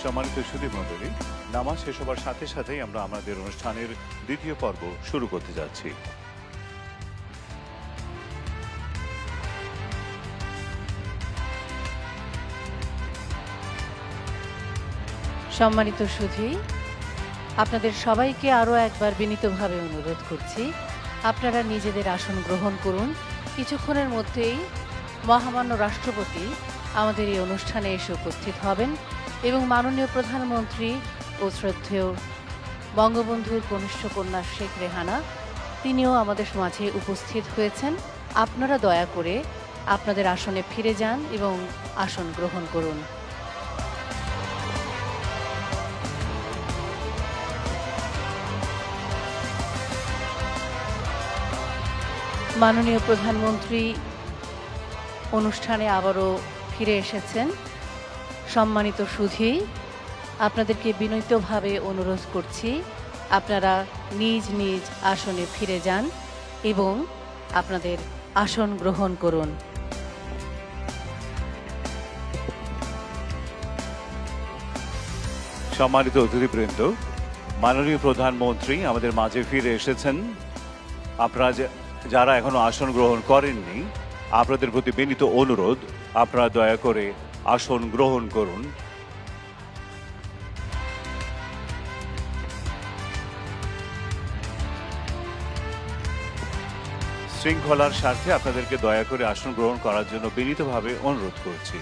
সম্মানিত সুধীমণ্ডলী, নামাজ শেষ হবার সাথে সাথেই আমরা আমাদের অনুষ্ঠানের দ্বিতীয় পর্ব শুরু করতে যাচ্ছি। সম্মানিত সুধী, আপনাদের সবাইকে আরও একবার বিনীতভাবে অনুরোধ করছি, আপনারা নিজেদের আসন গ্রহণ করুন। কিছুক্ষণের মধ্যেই মহামান্য রাষ্ট্রপতি আমাদের এই অনুষ্ঠানে এসে উপস্থিত হবেন এবং মাননীয় প্রধানমন্ত্রী ও শ্রদ্ধেয় বঙ্গবন্ধুর কনিষ্ঠ কন্যা শেখ রেহানা তিনিও আমাদের মাঝে উপস্থিত হয়েছেন। আপনারা দয়া করে আপনাদের আসনে ফিরে যান এবং আসন গ্রহণ করুন। মাননীয় প্রধানমন্ত্রী অনুষ্ঠানে আবারও ফিরে এসেছেন। সম্মানিত সুধী, আপনাদেরকে বিনীতভাবে অনুরোধ করছি, আপনারা নিজ নিজ আসনে ফিরে যান এবং আপনাদের আসন গ্রহণ করুন। সম্মানিত অতিথিবৃন্দ, মাননীয় প্রধানমন্ত্রী আমাদের মাঝে ফিরে এসেছেন। আপনারা যারা এখনো আসন গ্রহণ করেননি, আপনাদের প্রতি বিনীত অনুরোধ, আপনারা দয়া করে আসন গ্রহণ করুন। শৃঙ্খলার স্বার্থে আপনাদেরকে দয়া করে আসন গ্রহণ করার জন্য বিনীতভাবে অনুরোধ করছি।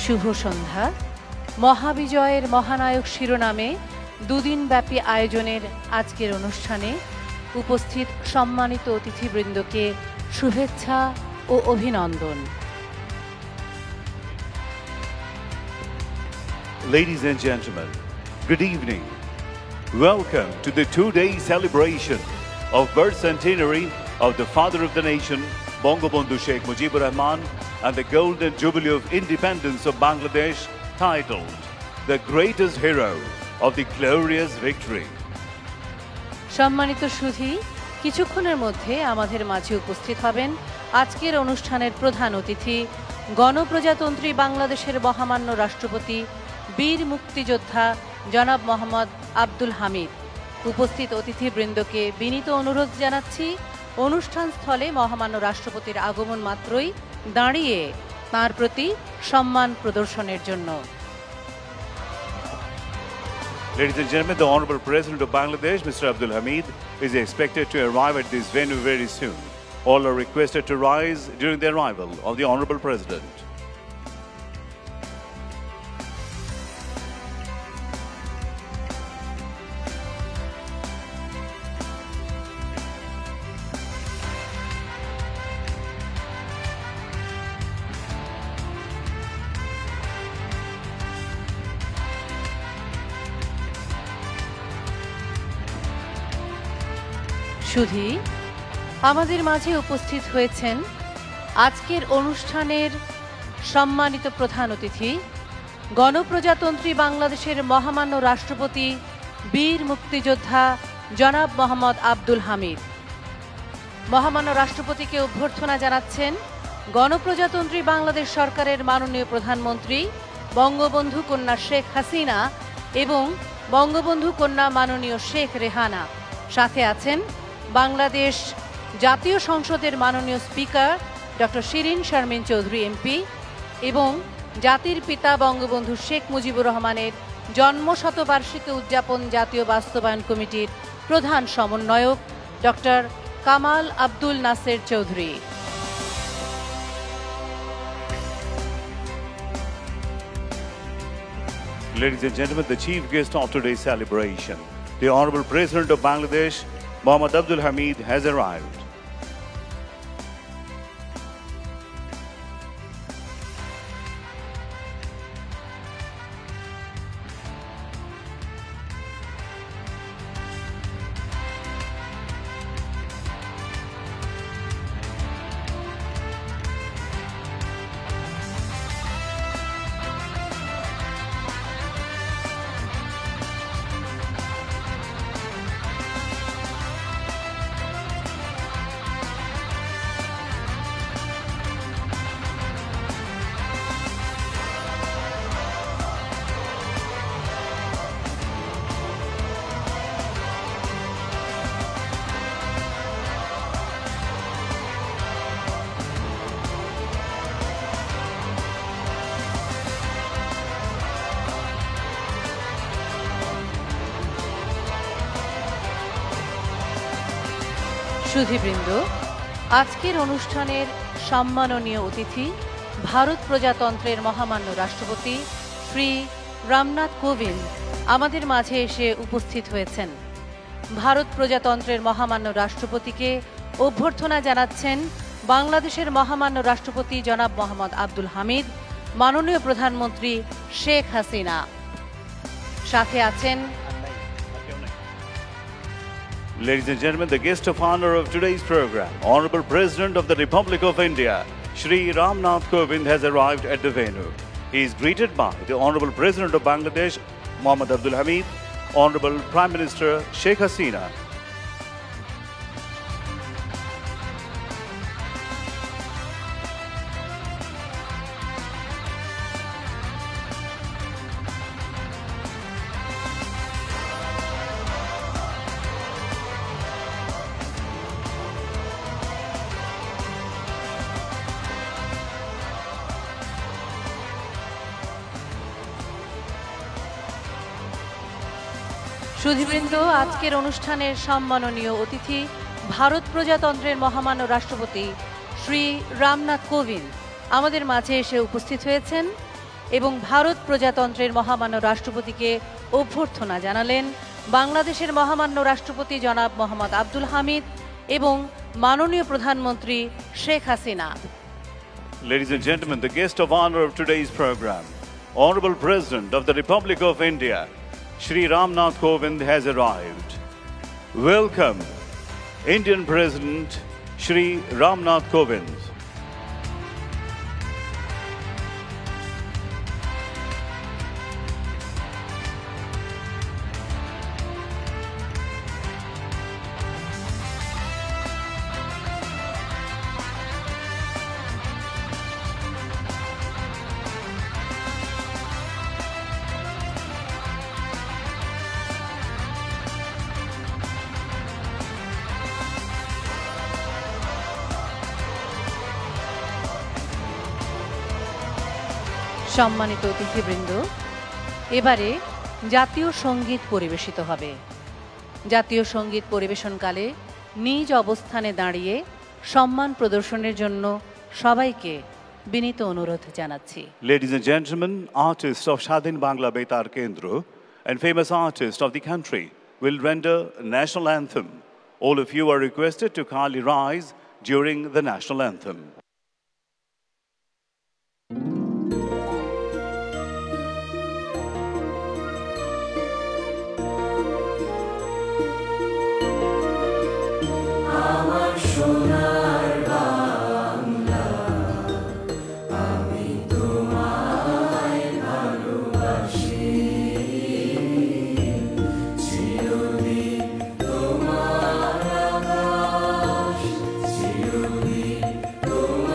শুভ সন্ধ্যা। মহাবিজয়ের মহানায়ক শিরোনামে দুদিনব্যাপী আয়োজনের আজকের অনুষ্ঠানে উপস্থিত সম্মানিত অতিথিবৃন্দকে শুভেচ্ছা ও অভিনন্দন। Ladies and gentlemen, good evening. Welcome to the two-day celebration of birth centenary of the father of the nation, Bangabandhu Sheikh Mujibur Rahman, and the Golden Jubilee of Independence of Bangladesh, titled The Greatest Hero of the Glorious Victory. সম্মানিত সুধী, কিছুক্ষণের মধ্যে আমাদের মাঝে উপস্থিত হবেন আজকের অনুষ্ঠানের প্রধান অতিথি, গণপ্রজাতন্ত্রী বাংলাদেশের মহামান্য রাষ্ট্রপতি বীর মুক্তিযোদ্ধা জনাব মোহাম্মদ আব্দুল হামিদ। উপস্থিত অতিথিবৃন্দকে বিনীত অনুরোধ জানাচ্ছি, অনুষ্ঠান স্থলে মহামান্য রাষ্ট্রপতির আগমন মাত্রই দাঁড়িয়ে তাঁর প্রতি সম্মান প্রদর্শনের জন্য। Ladies and gentlemen, the Honorable President of Bangladesh, Mr. Abdul Hamid, is expected to arrive at this venue very soon. All are requested to rise during the arrival of the Honorable President. সুধী, আমাদের মাঝে উপস্থিত হয়েছেন আজকের অনুষ্ঠানের সম্মানিত প্রধান অতিথি, গণপ্রজাতন্ত্রী বাংলাদেশের মহামান্য রাষ্ট্রপতি বীর মুক্তিযোদ্ধা জনাব মোহাম্মদ আব্দুল হামিদ। মহামান্য রাষ্ট্রপতিকে অভ্যর্থনা জানাচ্ছেন গণপ্রজাতন্ত্রী বাংলাদেশ সরকারের মাননীয় প্রধানমন্ত্রী বঙ্গবন্ধু কন্যা শেখ হাসিনা এবং বঙ্গবন্ধু কন্যা মাননীয় শেখ রেহানা। সাথে আছেন বাংলাদেশ জাতীয় সংসদের মাননীয় speaker doctor Shirin Sharmin Chowdhury MP এবং জাতির পিতা বঙ্গবন্ধু শেখ মুজিবুর রহমানের জন্মশতবার্ষিকী উদযাপন জাতীয় বাস্তবায়ন কমিটির প্রধান সমন্বয়ক doctor Kamal Abdul Naser Chowdhury. Ladies and gentlemen, the chief guest of today's celebration, the Honorable President of Bangladesh, Mohammad Abdul Hamid, has arrived. সুধীবৃন্দ, আজকের অনুষ্ঠানের সম্মাননীয় অতিথি ভারত প্রজাতন্ত্রের মহামান্য রাষ্ট্রপতি শ্রী রামনাথ কোবিন্দ আমাদের মাঝে এসে উপস্থিত হয়েছেন। ভারত প্রজাতন্ত্রের মহামান্য রাষ্ট্রপতিকে অভ্যর্থনা জানাচ্ছেন বাংলাদেশের মহামান্য রাষ্ট্রপতি জনাব মোহাম্মদ আব্দুল হামিদ, মাননীয় প্রধানমন্ত্রী শেখ হাসিনা। সাথে আছেন Ladies and gentlemen, the guest of honor of today's program, Honorable President of the Republic of India, Shri Ramnath Kovind, has arrived at the venue. He is greeted by the Honorable President of Bangladesh, Mohammad Abdul Hamid, Honorable Prime Minister Sheikh Hasina. সুধীবৃন্দ, আজকের অনুষ্ঠানের সম্মাননীয় অতিথি ভারত প্রজাতন্ত্রের মহামান্য রাষ্ট্রপতি শ্রী রামনাথ কোবিন্দ আমাদের মাঝে এসে উপস্থিত হয়েছেন এবং ভারত প্রজাতন্ত্রের মহামান্য রাষ্ট্রপতিকে অভ্যর্থনা জানালেন বাংলাদেশের মহামান্য রাষ্ট্রপতি জনাব মোহাম্মদ আব্দুল হামিদ এবং মাননীয় প্রধানমন্ত্রী Sheikh Hasina. Ladies and gentlemen, the guest of honor of today's program, Honorable President of the Republic of India, Shri Ramnath Kovind, has arrived. Welcome, Indian President Shri Ramnath Kovind. সম্মানিত অতিথিবৃন্দ, এবারে জাতীয় সঙ্গীত পরিবেশিত হবে। জাতীয় সঙ্গীত পরিবেশনকালে নিজ অবস্থানে দাঁড়িয়ে সম্মান প্রদর্শনের জন্য সবাইকে বিনীত অনুরোধ জানাচ্ছি। Ladies and gentlemen, artists of Shadin Bangla Betar Kendra and famous artists of the country will render national anthem. All of you are requested to kindly rise during the national anthem. তোমার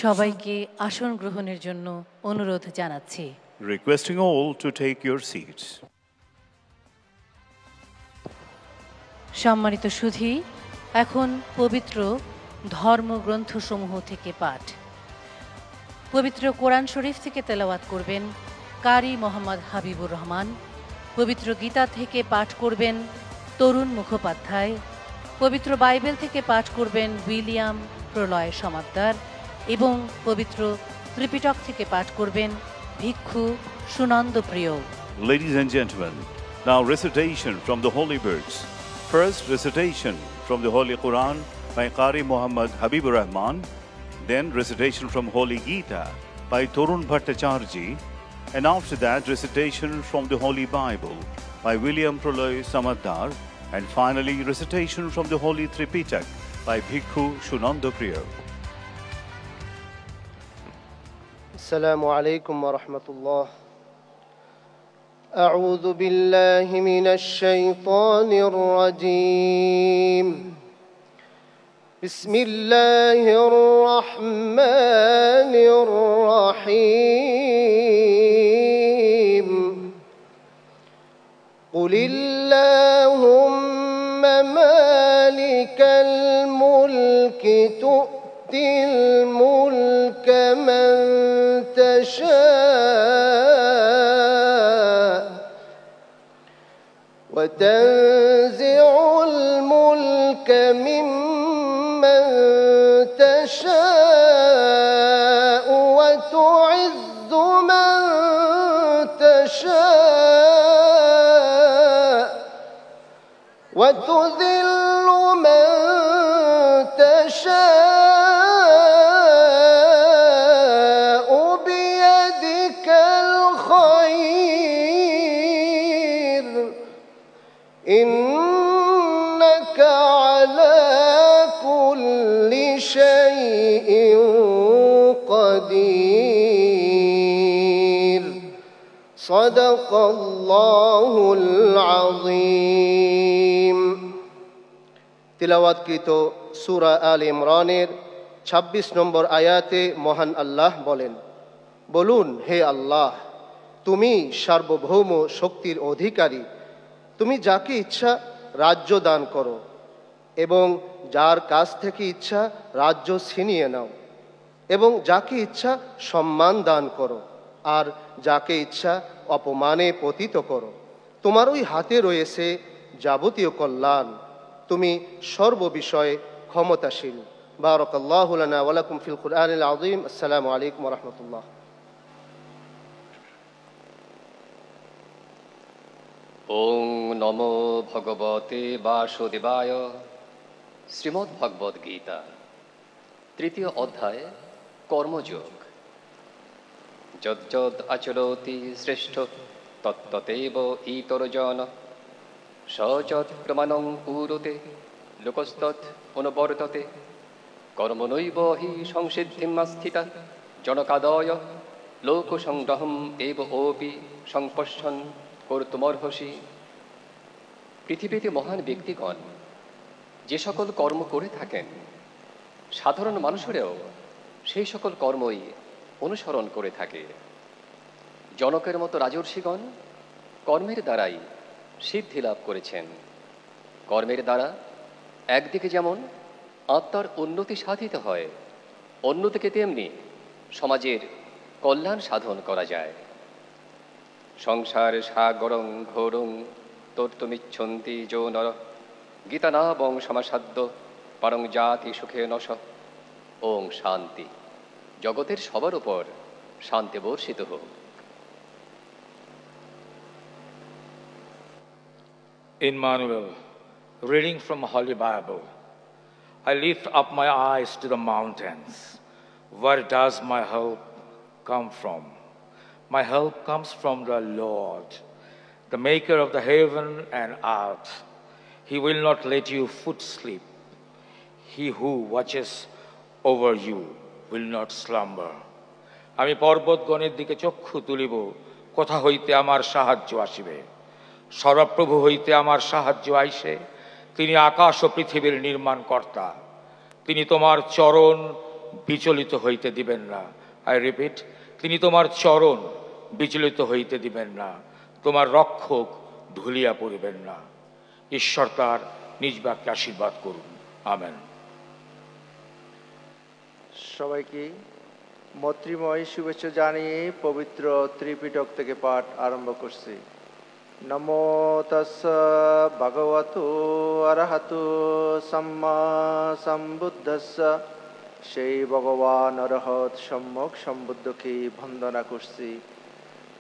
সবাইকে আসন গ্রহণের জন্য অনুরোধ জানাচ্ছি। Requesting all to take your seats. সম্মানিত সুধী, এখন পবিত্র ধর্মগ্রন্থসমূহ থেকে পাঠ। পবিত্র কোরআন শরীফ থেকে তেলাওয়াত করবেন কারি মোহাম্মদ হাবিবুর রহমান। পবিত্র গীতা থেকে পাঠ করবেন তরুণ মুখোপাধ্যায়। পবিত্র বাইবেল থেকে পাঠ করবেন উইলিয়াম প্রলয় সমাদ্দার এবং পবিত্র ত্রিপিটক থেকে পাঠ করবেন ভিক্ষু সুনন্দ প্রিয়। Ladies and gentlemen, now recitation from the holy books. First recitation from the Holy Quran by Qari Muhammad Habibur Rahman, then recitation from Holy Gita by Torun Bhattacharji, and after that recitation from the Holy Bible by William Proloy Samaddar, and finally recitation from the Holy Tripitak by Bhikkhu Shunanda Priya. السلام عليكم ورحمة الله. أعوذ بالله من الشيطان الرجيم. بسم الله الرحمن الرحيم. قل اللهم مالك الملك تؤتي الملك من تشاء وتنزع الملك ممن تشاء وتعز من تشاء وتذل من تشاء بيدك الخير إنك على كل شيء قدير صدق الله العظيم. তিলাওয়াতকৃত সূরা আল ইমরানের ২৬ নম্বর আয়াতে মহান আল্লাহ বলেন, বলুন হে আল্লাহ, তুমি সার্বভৌম শক্তির অধিকারী, তুমি যাকে ইচ্ছা রাজ্য দান করো এবং যার কাছ থেকে ইচ্ছা রাজ্য ছিনিয়ে নাও এবং যাকে ইচ্ছা সম্মান দান করো আর যাকে ইচ্ছা অপমানে পতিত করো। তোমারই হাতে রয়েছে যাবতীয় কল্যাণ, তুমি সর্ববিষয়ে ক্ষমতাশীল। বারাকাল্লাহু লানা ওয়া লাকুম ফিল কুরআনিল আযীম। আসসালামু আলাইকুম ওয়া রাহমাতুল্লাহ। ওং নমো ভগবতে বাসুদেবায়। শ্রীমদ্ ভগবদ গীতা, তৃতীয় অধ্যায়, কর্মযোগ। যদ্যদ আচরতি শ্রেষ্ঠ তত্ততেব ইতরজন সযৎ প্রমাণং কুরুতে লোকস্তৎ অনুবর্ততে কর্মনৈব হি সংসিদ্ধিম স্থিতা জনকাদয় লোকসংগ্রহম এব ওপি সংপশ্যন কর্তুমর্হসি। পৃথিবীতে মহান ব্যক্তিগণ যে সকল কর্ম করে থাকেন, সাধারণ মানুষেরাও সেই সকল কর্মই অনুসরণ করে থাকে। জনকের মতো রাজর্ষিগণ কর্মের দ্বারাই সিদ্ধি লাভ করেছেন। কর্মের দ্বারা একদিকে যেমন আত্মার উন্নতি সাধিত হয়, অন্যদিকে তেমনি সমাজের কল্যাণ সাধন করা যায়। সংসার সাগরং ঘোরং তর্তুমিচ্ছন্তি যো নর গীতা না বং সমাসাদ্য পরং জাতি সুখে নশ। ওং শান্তি। জগতের সবার উপর শান্তি বর্ষিত হোক। Emmanuel, reading from Holy Bible. I lift up my eyes to the mountains. Where does my help come from? My help comes from the Lord, the maker of the heaven and earth. He will not let your foot slip. He who watches over you will not slumber. আমি পর্বতগণের দিকে চক্ষু তুলিব, কোথা হইতে আমার সাহায্য আসিবে? সর্বপ্রভু হইতে আমার সাহায্য আইসে। তিনি আকাশ ও পৃথিবীর নির্মাণকর্তা। তিনি তোমার চরণ বিচলিত হইতে দিবেন না। আই রিপিট, তিনি তোমার চরণ বিচলিত হইতে দিবেন না, তোমার রক্ষক ধুলিয়া পড়িবেন না। ঈশ্বর তার নিজ বাক্যে আশীর্বাদ করুন। আমেন। সবাইকে মৈত্রীময় শুভেচ্ছা জানিয়ে পবিত্র ত্রিপিটক থেকে পাঠ আরম্ভ করছি। নমো তস্য ভগবতো অরহতো সম্মা সম্বুদ্ধস্য। সেই ভগবান অরহত সম্যক সম্বুদ্ধকে বন্দনা করছি।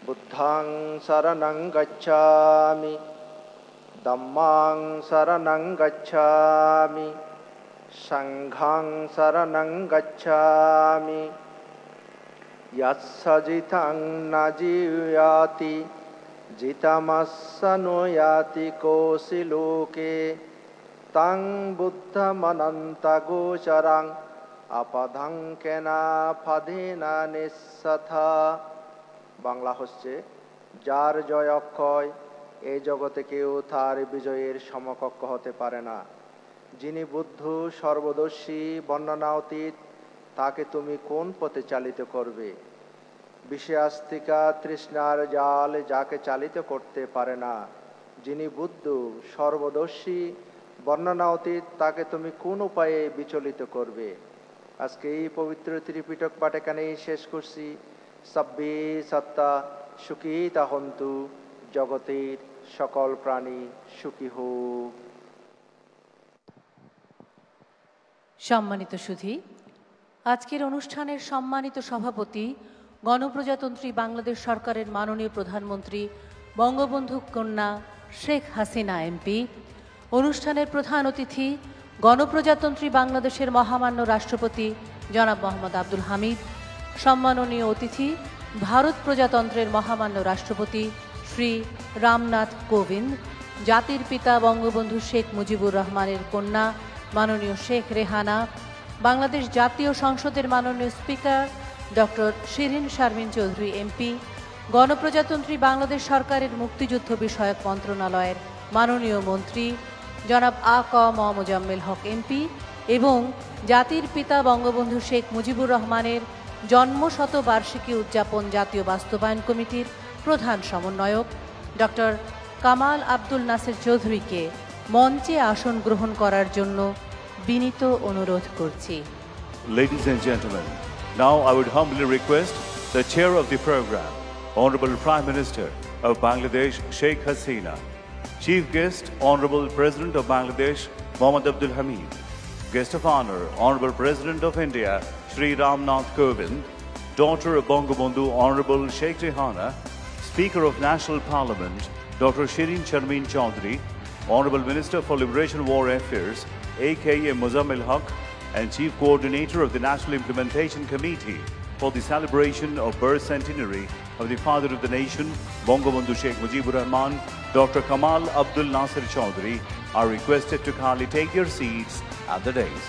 বুদ্ধাং শরণং গচ্ছামি, ধম্মাং শরণং গচ্ছামি, সংঘাং শরণং গচ্ছামি। ইয়াস্য জিতাং না জীয়াতি জিতামস্য নো ইয়াতি কোসি লোকে। তাং বুদ্ধমনন্তগোচরং আপদং কেনা ফাধেনা নিঃসথা। বাংলা হচ্ছে, যার জয় অক্ষয়, এই জগতে কেউ তার বিজয়ের সমকক্ষ হতে পারে না। যিনি বুদ্ধ, সর্বদর্শী, বর্ণনা অতীত, তাকে তুমি কোন পথে চালিত করবে? বিষয়াস্তিকা তৃষ্ণার জাল যাকে চালিত করতে পারে না। যিনি বুদ্ধ, সর্বদর্শী, বর্ণনা অতীত, তাকে তুমি কোন উপায়ে বিচলিত করবে? আজকে এই পবিত্র ত্রিপিটক পাঠ এখানেই শেষ করছি। সব্বে সত্তা সুখিতা হন্তু, জগতের সকল প্রাণী সুখী হোক। সম্মানিত সুধী, আজকের অনুষ্ঠানের সম্মানিত সভাপতি, গণপ্রজাতন্ত্রী বাংলাদেশ সরকারের মাননীয় প্রধানমন্ত্রী বঙ্গবন্ধু কন্যা শেখ হাসিনা এমপি, অনুষ্ঠানের প্রধান অতিথি গণপ্রজাতন্ত্রী বাংলাদেশের মহামান্য রাষ্ট্রপতি জনাব মোহাম্মদ আব্দুল হামিদ, সম্মাননীয় অতিথি ভারত প্রজাতন্ত্রের মহামান্য রাষ্ট্রপতি শ্রী রামনাথ কোবিন্দ, জাতির পিতা বঙ্গবন্ধু শেখ মুজিবুর রহমানের কন্যা মাননীয় শেখ রেহানা, বাংলাদেশ জাতীয় সংসদের মাননীয় speaker doctor Shirin Sharmin Chowdhury MP, গণপ্রজাতন্ত্রী বাংলাদেশ সরকারের মুক্তিযুদ্ধ বিষয়ক মন্ত্রণালয়ের মাননীয় মন্ত্রী জনাব আ ক ম মোজাম্মেল হক এমপি এবং জাতির পিতা বঙ্গবন্ধু শেখ মুজিবুর রহমানের জন্মশতবার্ষিকী উদযাপন জাতীয় বাস্তবায়ন কমিটির প্রধান সমন্বয়ক ডক্টর কামাল আব্দুল নাসের চৌধুরীকে মঞ্চে আসন গ্রহণ করার জন্য বিনীত অনুরোধ করছি। Ladies and gentlemen, now I would humbly request the chair of the program, Honorable Prime Minister of Bangladesh, Sheikh Hasina, Chief Guest, Honorable President of Bangladesh, Mohammad Abdul Hamid, Guest of Honor, Honorable President of India, Shri Ramnath Kovind, Daughter of Bangabandhu, Honorable Sheikh Rehana, Speaker of National Parliament, Dr. Shirin Sharmin Chaudhry, Honorable Minister for Liberation War Affairs, aka Muzammil Haq, and Chief Coordinator of the National Implementation Committee for the celebration of birth centenary of the Father of the Nation, Bangabandhu Sheikh Mujibur Rahman, Dr. Kamal Abdul Nasir Chaudhry, are requested to kindly take their seats at the dais.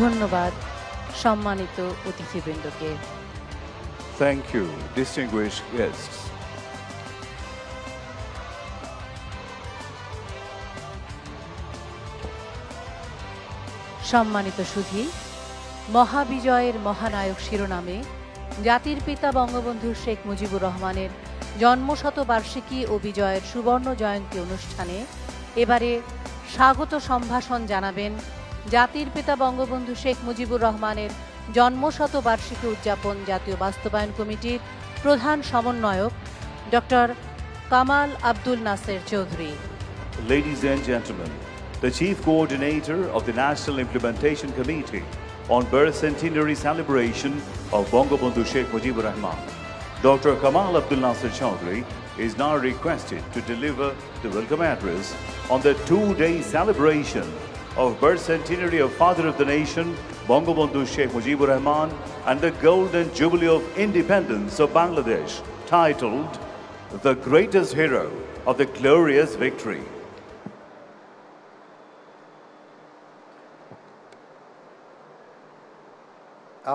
ধন্যবাদ সম্মানিত অতিথিবৃন্দকে। Thank you, distinguished guests. সম্মানিত সুধী, মহাবিজয়ের মহানায়ক শিরোনামে জাতির পিতা বঙ্গবন্ধু শেখ মুজিবুর রহমানের জন্মশতবার্ষিকী ও বিজয়ের সুবর্ণ জয়ন্তী অনুষ্ঠানে এবারে স্বাগত সম্ভাষণ জানাবেন জাতির পিতা বঙ্গবন্ধু শেখ মুজিবুর রহমানের জন্মশতবার্ষিকী উদযাপন জাতীয় বাস্তবায়ন কমিটির প্রধান সমন্বয়ক doctor Kamal Abdul Naser Chowdhury. Ladies and gentlemen, the Chief Coordinator of the National Implementation Committee on Birth Centenary Celebration of Bangabandhu Sheikh Mujibur Rahman, Dr. Kamal Abdul Nasser Chaudhry, is now requested to deliver the welcome address on the two-day celebration of birth centenary of Father of the Nation, Bangabandhu Sheikh Mujibur Rahman, and the Golden Jubilee of Independence of Bangladesh, titled The Greatest Hero of the Glorious Victory.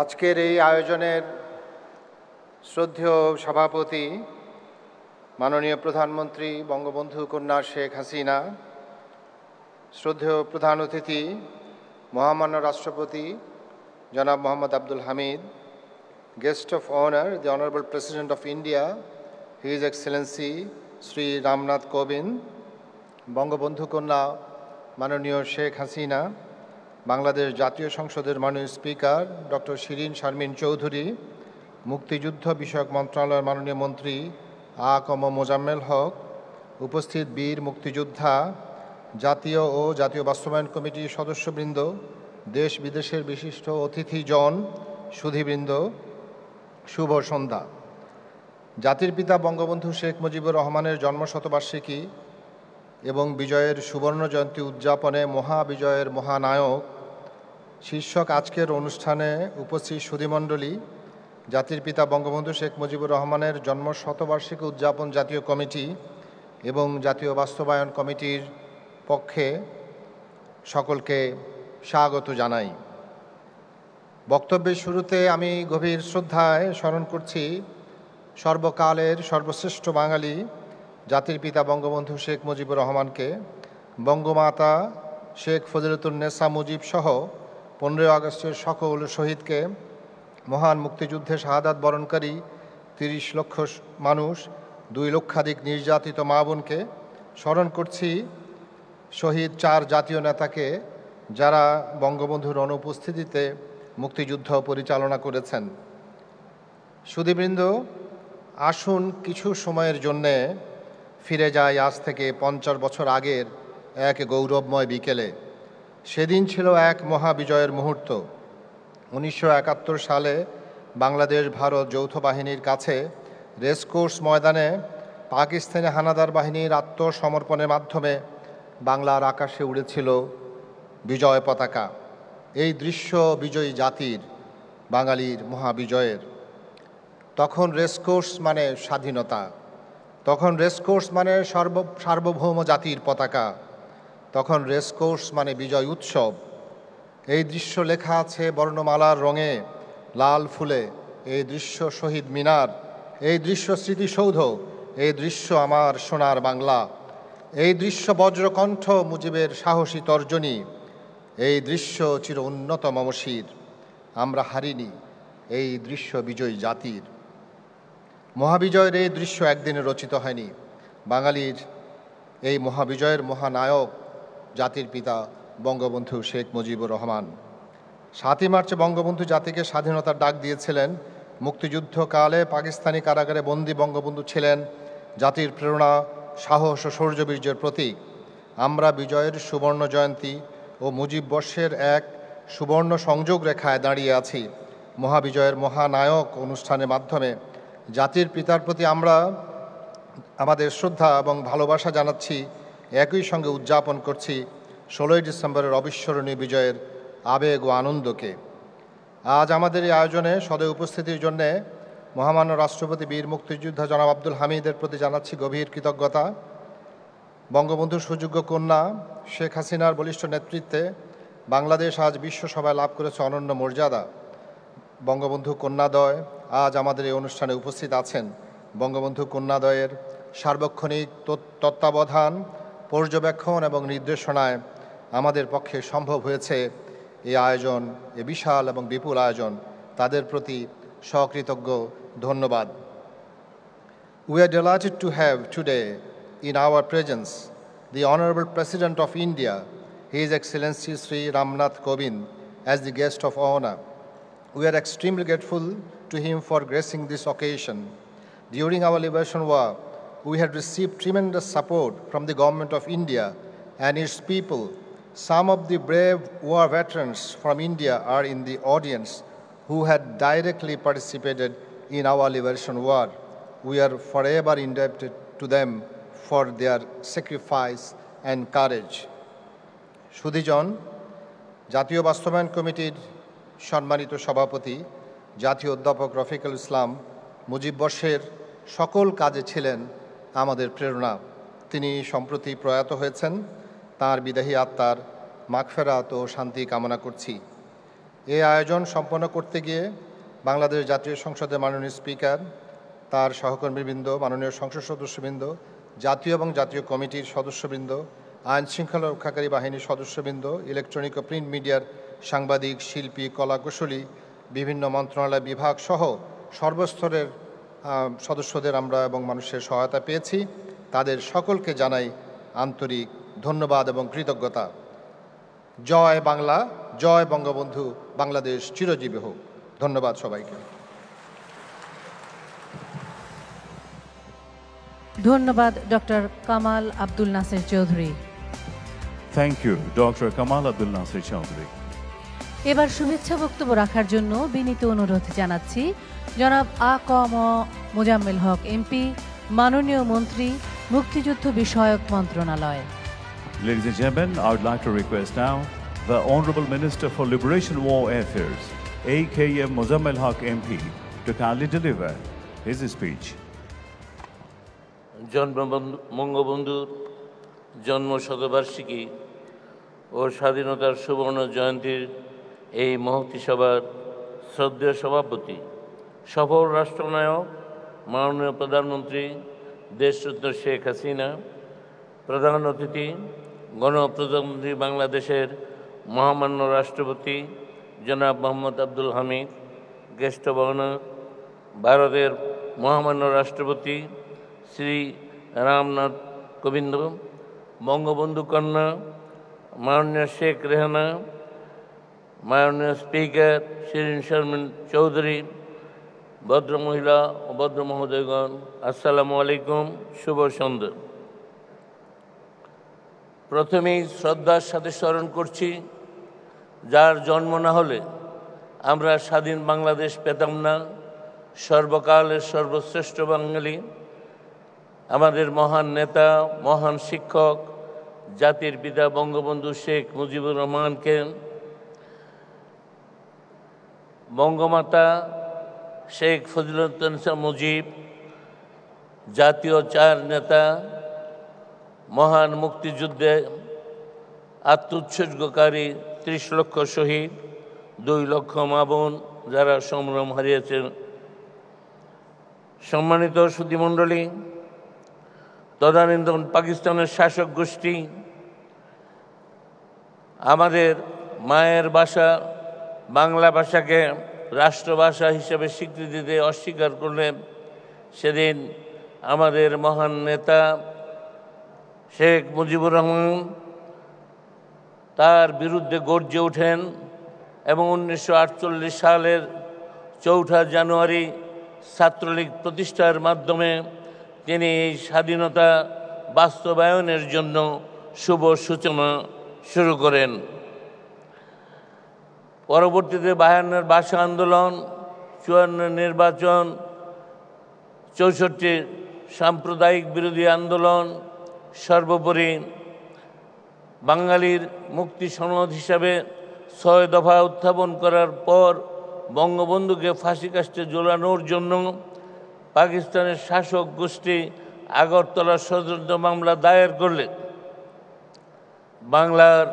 আজকের এই আয়োজনের শ্রদ্ধেয় সভাপতি মাননীয় প্রধানমন্ত্রী বঙ্গবন্ধু কন্যা শেখ হাসিনা, শ্রদ্ধেয় প্রধান অতিথি মহামান্য রাষ্ট্রপতি জনাব Mohammad Abdul Hamid, guest of honour the honourable president of India his Excellency Shri Ramnath Kovind, Bangabandhu কন্যা মাননীয় শেখ হাসিনা, বাংলাদেশ জাতীয় সংসদের মাননীয় স্পিকার ডক্টর শিরিন শারমিন চৌধুরী, মুক্তিযুদ্ধ বিষয়ক মন্ত্রণালয়ের মাননীয় মন্ত্রী আ.ক.ম মোজাম্মেল হক, উপস্থিত বীর মুক্তিযোদ্ধা, জাতীয় ও জাতীয় বাস্তবায়ন কমিটির সদস্যবৃন্দ, দেশ বিদেশের বিশিষ্ট অতিথিজন, সুধীবৃন্দ, শুভ সন্ধ্যা। জাতির পিতা বঙ্গবন্ধু শেখ মুজিবুর রহমানের জন্মশতবার্ষিকী এবং বিজয়ের সুবর্ণ জয়ন্তী উদযাপনে মহাবিজয়ের মহানায়ক শীর্ষক আজকের অনুষ্ঠানে উপস্থিত সুধীমণ্ডলী, জাতির পিতা বঙ্গবন্ধু শেখ মুজিবুর রহমানের জন্মশতবার্ষিকী উদযাপন জাতীয় কমিটি এবং জাতীয় বাস্তবায়ন কমিটির পক্ষে সকলকে স্বাগত জানাই। বক্তব্যের শুরুতে আমি গভীর শ্রদ্ধায় স্মরণ করছি সর্বকালের সর্বশ্রেষ্ঠ বাঙালি জাতির পিতা বঙ্গবন্ধু শেখ মুজিবুর রহমানকে, বঙ্গমাতা শেখ ফজিলাতুন্নেসা মুজিব সহ 15 আগস্টের সকল শহীদকে, মহান মুক্তিযুদ্ধে শাহাদাত বরণকারী 30 লক্ষ মানুষ, 2 লক্ষাধিক নির্যাতিত মা বোনকে স্মরণ করছি, শহীদ 4 জাতীয় নেতাকে যারা বঙ্গবন্ধুর অনুপস্থিতিতে মুক্তিযুদ্ধ পরিচালনা করেছেন। সুধীবৃন্দ, আসুন কিছু সময়ের জন্যে ফিরে যায় আজ থেকে 50 বছর আগের এক গৌরবময় বিকেলে। সেদিন ছিল এক মহাবিজয়ের মুহূর্ত। 1971 সালে বাংলাদেশ ভারত যৌথ বাহিনীর কাছে রেসকোর্স ময়দানে পাকিস্তানি হানাদার বাহিনীর আত্মসমর্পণের মাধ্যমে বাংলার আকাশে উড়েছিল বিজয় পতাকা। এই দৃশ্য বিজয়ী জাতির, বাঙালির মহাবিজয়ের। তখন রেসকোর্স মানে স্বাধীনতা, তখন রেসকোর্স মানে সার্বভৌম জাতির পতাকা, তখন রেসকোর্স মানে বিজয় উৎসব। এই দৃশ্য লেখা আছে বর্ণমালার রঙে, লাল ফুলে। এই দৃশ্য শহীদ মিনার, এই দৃশ্য স্মৃতিসৌধ, এই দৃশ্য আমার সোনার বাংলা। এই দৃশ্য বজ্রকণ্ঠ মুজিবের সাহসী তর্জনী, এই দৃশ্য চির উন্নত মমশির। আমরা হারিনি, এই দৃশ্য বিজয়ী জাতির। মহাবিজয়ের এই দৃশ্য একদিনে রচিত হয়নি। বাঙালির এই মহাবিজয়ের মহানায়ক জাতির পিতা বঙ্গবন্ধু শেখ মুজিবুর রহমান। 7ই মার্চে বঙ্গবন্ধু জাতিকে স্বাধীনতার ডাক দিয়েছিলেন। মুক্তিযুদ্ধকালে পাকিস্তানি কারাগারে বন্দী বঙ্গবন্ধু ছিলেন জাতির প্রেরণা, সাহস ও শৌর্যবীর্যের প্রতীক। আমরা বিজয়ের সুবর্ণ জয়ন্তী ও মুজিব বর্ষের এক সুবর্ণ সংযোগ রেখায় দাঁড়িয়ে আছি। মহাবিজয়ের মহানায়ক অনুষ্ঠানের মাধ্যমে জাতির পিতার প্রতি আমরা আমাদের শ্রদ্ধা এবং ভালোবাসা জানাচ্ছি। একই সঙ্গে উদযাপন করছি 16ই ডিসেম্বরের অবিস্মরণীয় বিজয়ের আবেগ ও আনন্দকে। আজ আমাদের এই আয়োজনে সদয় উপস্থিতির জন্যে মহামান্য রাষ্ট্রপতি বীর মুক্তিযোদ্ধা জনাব আব্দুল হামিদের প্রতি জানাচ্ছি গভীর কৃতজ্ঞতা। বঙ্গবন্ধুর সুযোগ্য কন্যা শেখ হাসিনার বলিষ্ঠ নেতৃত্বে বাংলাদেশ আজ বিশ্বসভায় লাভ করেছে অনন্য মর্যাদা। বঙ্গবন্ধু কন্যাদ্বয় আজ আমাদের এই অনুষ্ঠানে উপস্থিত আছেন। বঙ্গবন্ধু কন্যাদ্বয়ের সার্বক্ষণিক তত্ত্বাবধান, পর্যবেক্ষণ এবং নির্দেশনায় আমাদের পক্ষে সম্ভব হয়েছে এই আয়োজন, এ বিশাল এবং বিপুল আয়োজন। তাদের প্রতি সকৃতজ্ঞ ধন্যবাদ। We are delighted to have today in our presence the Honorable President of India, His Excellency Sri Ramnath Kovind, as the guest of honor. We are extremely grateful to him for gracing this occasion. During our liberation war, we had received tremendous support from the Government of India and its people. Some of the brave war veterans from India are in the audience who had directly participated in our liberation war. We are forever indebted to them for their sacrifice and courage. সুধীজন, জাতীয় বাস্তবায়ন কমিটির সম্মানিত সভাপতি জাতীয় অধ্যাপক রফিকুল ইসলাম মুজিববর্ষের সকল কাজে ছিলেন আমাদের প্রেরণা। তিনি সম্প্রতি প্রয়াত হয়েছেন। তাঁর বিদেহী আত্মার মাগফেরাত ও শান্তি কামনা করছি। এই আয়োজন সম্পন্ন করতে গিয়ে বাংলাদেশ জাতীয় সংসদের মাননীয় স্পিকার, তার সহকর্মীবৃন্দ, মাননীয় সংসদ সদস্যবৃন্দ, জাতীয় এবং জাতীয় কমিটির সদস্যবৃন্দ, আইন শৃঙ্খলা রক্ষাকারী বাহিনীর সদস্যবৃন্দ, ইলেকট্রনিক ও প্রিন্ট মিডিয়ার সাংবাদিক, শিল্পী, কলাকুশলী, বিভিন্ন মন্ত্রণালয় বিভাগ সহ সর্বস্তরের সদস্যদের আমরা এবং মানুষের সহায়তা পেয়েছি। তাদের সকলকে জানাই আন্তরিক ধন্যবাদ এবং কৃতজ্ঞতা। জয় বাংলা, জয় বঙ্গবন্ধু, বাংলাদেশ চিরজীবী হোক। ধন্যবাদ সবাইকে। ধন্যবাদ doctor Kamal Abdul Nasir Chowdhury. Thank you, Dr. Kamal Abdul Nasir Chowdhury. এবার শুভেচ্ছা বক্তব্য রাখার জন্য বিনীত অনুরোধ জানাচ্ছি জনাব আ.ক.ম. মোজাম্মেল হক এমপি, মাননীয় মন্ত্রী, মুক্তিযুদ্ধ বিষয়ক মন্ত্রণালয়। Ladies and gentlemen, I would like to request now the Honorable Minister for Liberation War Affairs, A.K.M. Mozammel Haq MP, to kindly deliver his speech. বঙ্গবন্ধুর জন্ম শতবার্ষিকী ও স্বাধীনতার সুবর্ণ জয়ন্তীর এই মহতী সভার শ্রদ্ধেয় সভাপতি, সফল রাষ্ট্রনায়ক মাননীয় প্রধানমন্ত্রী দেশরত্ন শেখ হাসিনা, প্রধান অতিথি গণপ্রজাতন্ত্রী বাংলাদেশের মহামান্য রাষ্ট্রপতি জনাব Mohammad Abdul Hamid, guest of honour ভারতের মহামান্য রাষ্ট্রপতি শ্রী রামনাথ কোবিন্দ, বঙ্গবন্ধু কন্যা মাননীয় শেখ রেহানা, মাননীয় স্পিকার শিরিন শারমিন চৌধুরী, ভদ্রমহিলা ও ভদ্র মহোদয়গণ, আসসালামু আলাইকুম, শুভ সন্ধ্যা। প্রথমেই শ্রদ্ধার সাথে স্মরণ করছি যার জন্ম না হলে আমরা স্বাধীন বাংলাদেশ পেতাম না, সর্বকালের সর্বশ্রেষ্ঠ বাঙালি, আমাদের মহান নেতা, মহান শিক্ষক, জাতির পিতা বঙ্গবন্ধু শেখ মুজিবুর রহমানকে, বঙ্গমাতা শেখ ফজিলাতুন্নেসা মুজিব, জাতীয় চার নেতা, মহান মুক্তিযুদ্ধে আত্মোৎসর্গকারী ৩০ লক্ষ শহীদ, ২ লক্ষ মা বোন যারা সম্ভ্রম হারিয়েছেন। সম্মানিত সুধীমণ্ডলী, তদানীন্তন পাকিস্তানের শাসক গোষ্ঠী আমাদের মায়ের ভাষা বাংলা ভাষাকে রাষ্ট্রভাষা হিসেবে স্বীকৃতি দিতে অস্বীকার করলে সেদিন আমাদের মহান নেতা শেখ মুজিবুর রহমান তার বিরুদ্ধে গর্জে ওঠেন এবং 1948 সালের 4 জানুয়ারি ছাত্রলীগ প্রতিষ্ঠার মাধ্যমে তিনি এই স্বাধীনতা বাস্তবায়নের জন্য শুভ সূচনা শুরু করেন। পরবর্তীতে 52 ভাষা আন্দোলন, 54 নির্বাচন, 64 সাম্প্রদায়িক বিরোধী আন্দোলন, সর্বোপরি বাঙালির মুক্তি সনদ হিসাবে 6 দফা উত্থাপন করার পর বঙ্গবন্ধুকে ফাঁসি কাস্টে ঝোলানোর জন্য পাকিস্তানের শাসক গোষ্ঠী আগরতলা ষড়যন্ত্র মামলা দায়ের করলে বাংলার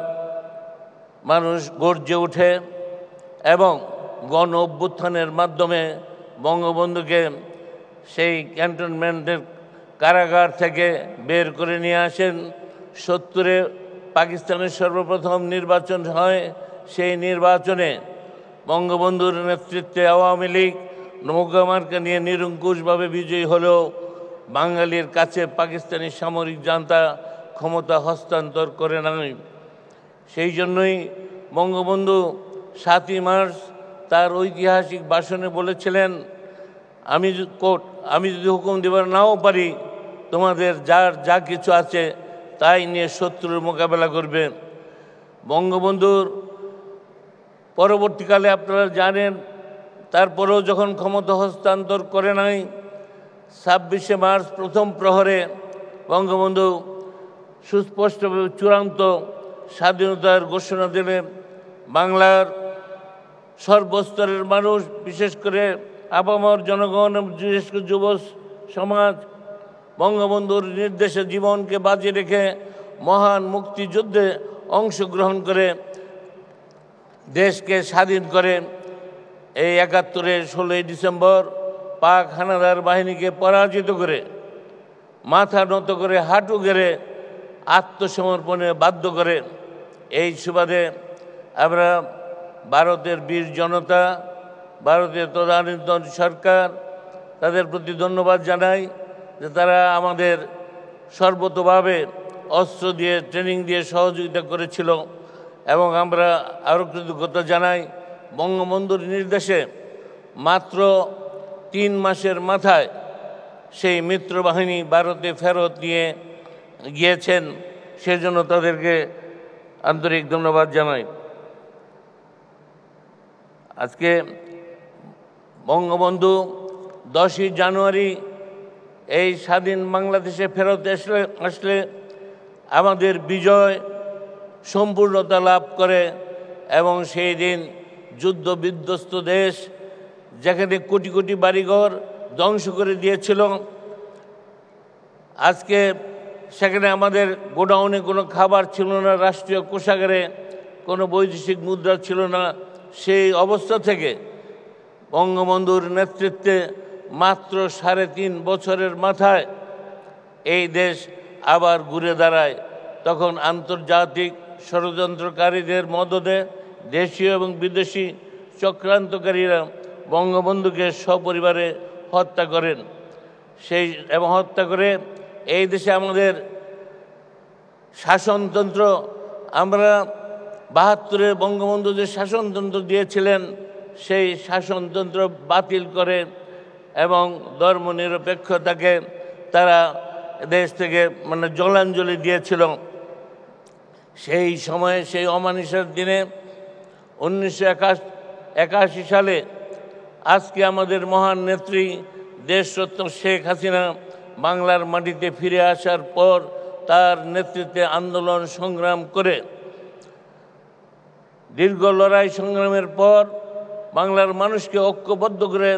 মানুষ গর্জে ওঠে এবং গণ অভ্যুত্থানের মাধ্যমে বঙ্গবন্ধুকে সেই ক্যান্টনমেন্টের কারাগার থেকে বের করে নিয়ে আসেন। 70-এ পাকিস্তানের সর্বপ্রথম নির্বাচন হয়। সেই নির্বাচনে বঙ্গবন্ধুর নেতৃত্বে আওয়ামী লীগ নৌকা মার্কা নিয়ে নিরঙ্কুশভাবে বিজয়ী হলেও বাঙালির কাছে পাকিস্তানি সামরিক জান্তা ক্ষমতা হস্তান্তর করে নাই। সেই জন্যই বঙ্গবন্ধু 7ই মার্চ তার ঐতিহাসিক ভাষণে বলেছিলেন, আমি যদি হুকুম দিবার নাও পারি, তোমাদের যার যা কিছু আছে তাই নিয়ে শত্রুর মোকাবেলা করবে। বঙ্গবন্ধুর পরবর্তীকালে আপনারা জানেন, তারপরেও যখন ক্ষমতা হস্তান্তর করে নাই, 26শে মার্চ প্রথম প্রহরে বঙ্গবন্ধু সুস্পষ্টভাবে চূড়ান্ত স্বাধীনতার ঘোষণা দিলেন। বাংলার সর্বস্তরের মানুষ, বিশেষ করে আপামর জনগণ, বিশেষ করে যুব সমাজ বঙ্গবন্ধুর নির্দেশে জীবনকে বাজি রেখে মহান মুক্তিযুদ্ধে অংশগ্রহণ করে দেশকে স্বাধীন করে। এই 71-এর 16ই ডিসেম্বর পাক হানাদার বাহিনীকে পরাজিত করে মাথা নত করে হাঁটু গেড়ে আত্মসমর্পণে বাধ্য করে। এই সুবাদে আমরা ভারতের বীর জনতা, ভারতের তদানীন্তন সরকার, তাদের প্রতি ধন্যবাদ জানাই যে তারা আমাদের সর্বতোভাবে অস্ত্র দিয়ে, ট্রেনিং দিয়ে সহযোগিতা করেছিল। এবং আমরা আরও কৃতজ্ঞতা জানাই, বঙ্গবন্ধুর নির্দেশে মাত্র 3 মাসের মাথায় সেই মিত্রবাহিনী ভারতে ফেরত নিয়ে গিয়েছেন। সেজন্য তাদেরকে আন্তরিক ধন্যবাদ জানাই। আজকে বঙ্গবন্ধু 10ই জানুয়ারি এই স্বাধীন বাংলাদেশে ফেরত আসলে আমাদের বিজয় সম্পূর্ণতা লাভ করে এবং সেই দিন যুদ্ধ বিধ্বস্ত দেশ, যেখানে কোটি কোটি বাড়িঘর ধ্বংস করে দিয়েছিল, আজকে সেখানে আমাদের গোডাউনে কোনো খাবার ছিল না, রাষ্ট্রীয় কোষাগারে কোনো বৈদেশিক মুদ্রা ছিল না। সেই অবস্থা থেকে বঙ্গবন্ধুর নেতৃত্বে মাত্র 3.5 বছরের মাথায় এই দেশ আবার ঘুরে দাঁড়ায়। তখন আন্তর্জাতিক ষড়যন্ত্রকারীদের মদদে দেশীয় এবং বিদেশি চক্রান্তকারীরা বঙ্গবন্ধুকে সপরিবারে হত্যা করেন। এবং হত্যা করে এই দেশে আমাদের শাসনতন্ত্র, আমরা 72-এ বঙ্গবন্ধু যে শাসনতন্ত্র দিয়েছিলেন সেই শাসনতন্ত্র বাতিল করে এবং ধর্মনিরপেক্ষতাকে তারা দেশ থেকে জলাঞ্জলি দিয়েছিল। সেই সময়ে, সেই অমানিসার দিনে 1981 সালে আজকে আমাদের মহান নেত্রী দেশরত্ন শেখ হাসিনা বাংলার মাটিতে ফিরে আসার পর তার নেতৃত্বে আন্দোলন সংগ্রাম করে দীর্ঘ লড়াই সংগ্রামের পর বাংলার মানুষকে ঐক্যবদ্ধ করে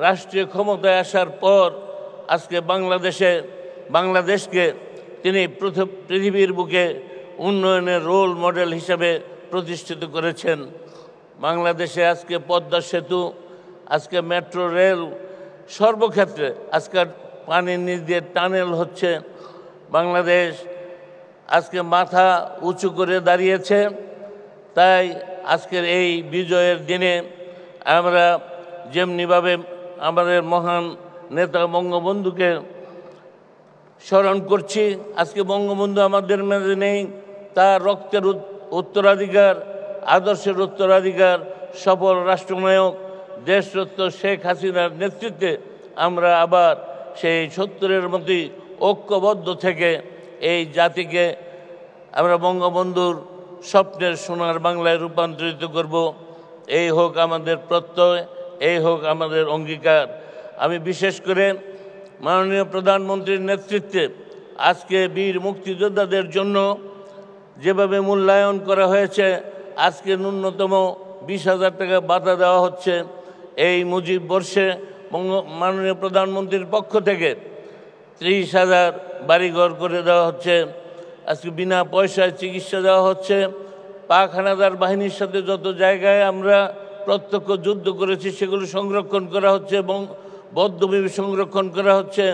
রাষ্ট্রীয় ক্ষমতায় আসার পর আজকে বাংলাদেশকে তিনি পৃথিবীর বুকে উন্নয়নের রোল মডেল হিসেবে প্রতিষ্ঠিত করেছেন। বাংলাদেশে আজকে পদ্মা সেতু, আজকে মেট্রো রেল, সর্বক্ষেত্রে আজকে পানির নিচ দিয়ে টানেল হচ্ছে। বাংলাদেশ আজকে মাথা উঁচু করে দাঁড়িয়েছে। তাই আজকের এই বিজয়ের দিনে আমরা যেমনিভাবে আমাদের মহান নেতা বঙ্গবন্ধুকে স্মরণ করছি, আজকে বঙ্গবন্ধু আমাদের মাঝে নেই, তার রক্তের উত্তরাধিকার, আদর্শের উত্তরাধিকার, সফল রাষ্ট্রনায়ক দেশরত্ন শেখ হাসিনার নেতৃত্বে আমরা আবার সেই 70-এর মতোই ঐক্যবদ্ধ থেকে এই জাতিকে আমরা বঙ্গবন্ধুর স্বপ্নের সোনার বাংলায় রূপান্তরিত করব। এই হোক আমাদের প্রত্যয়, এই হোক আমাদের অঙ্গীকার। আমি বিশেষ করে মাননীয় প্রধানমন্ত্রীর নেতৃত্বে আজকে বীর মুক্তিযোদ্ধাদের জন্য যেভাবে মূল্যায়ন করা হয়েছে, আজকে ন্যূনতম 20,000 টাকা ভাতা দেওয়া হচ্ছে। এই মুজিব বর্ষে মাননীয় প্রধানমন্ত্রীর পক্ষ থেকে 30,000 বাড়িঘর করে দেওয়া হচ্ছে। আজকে বিনা পয়সায় চিকিৎসা দেওয়া হচ্ছে পাক হানাদার বাহিনীর সাথে যত জায়গায় আমরা প্রত্যক্ষ যুদ্ধ করেছি সেগুলো সংরক্ষণ করা হচ্ছে এবং বধ্যভূমি সংরক্ষণ করা হচ্ছে।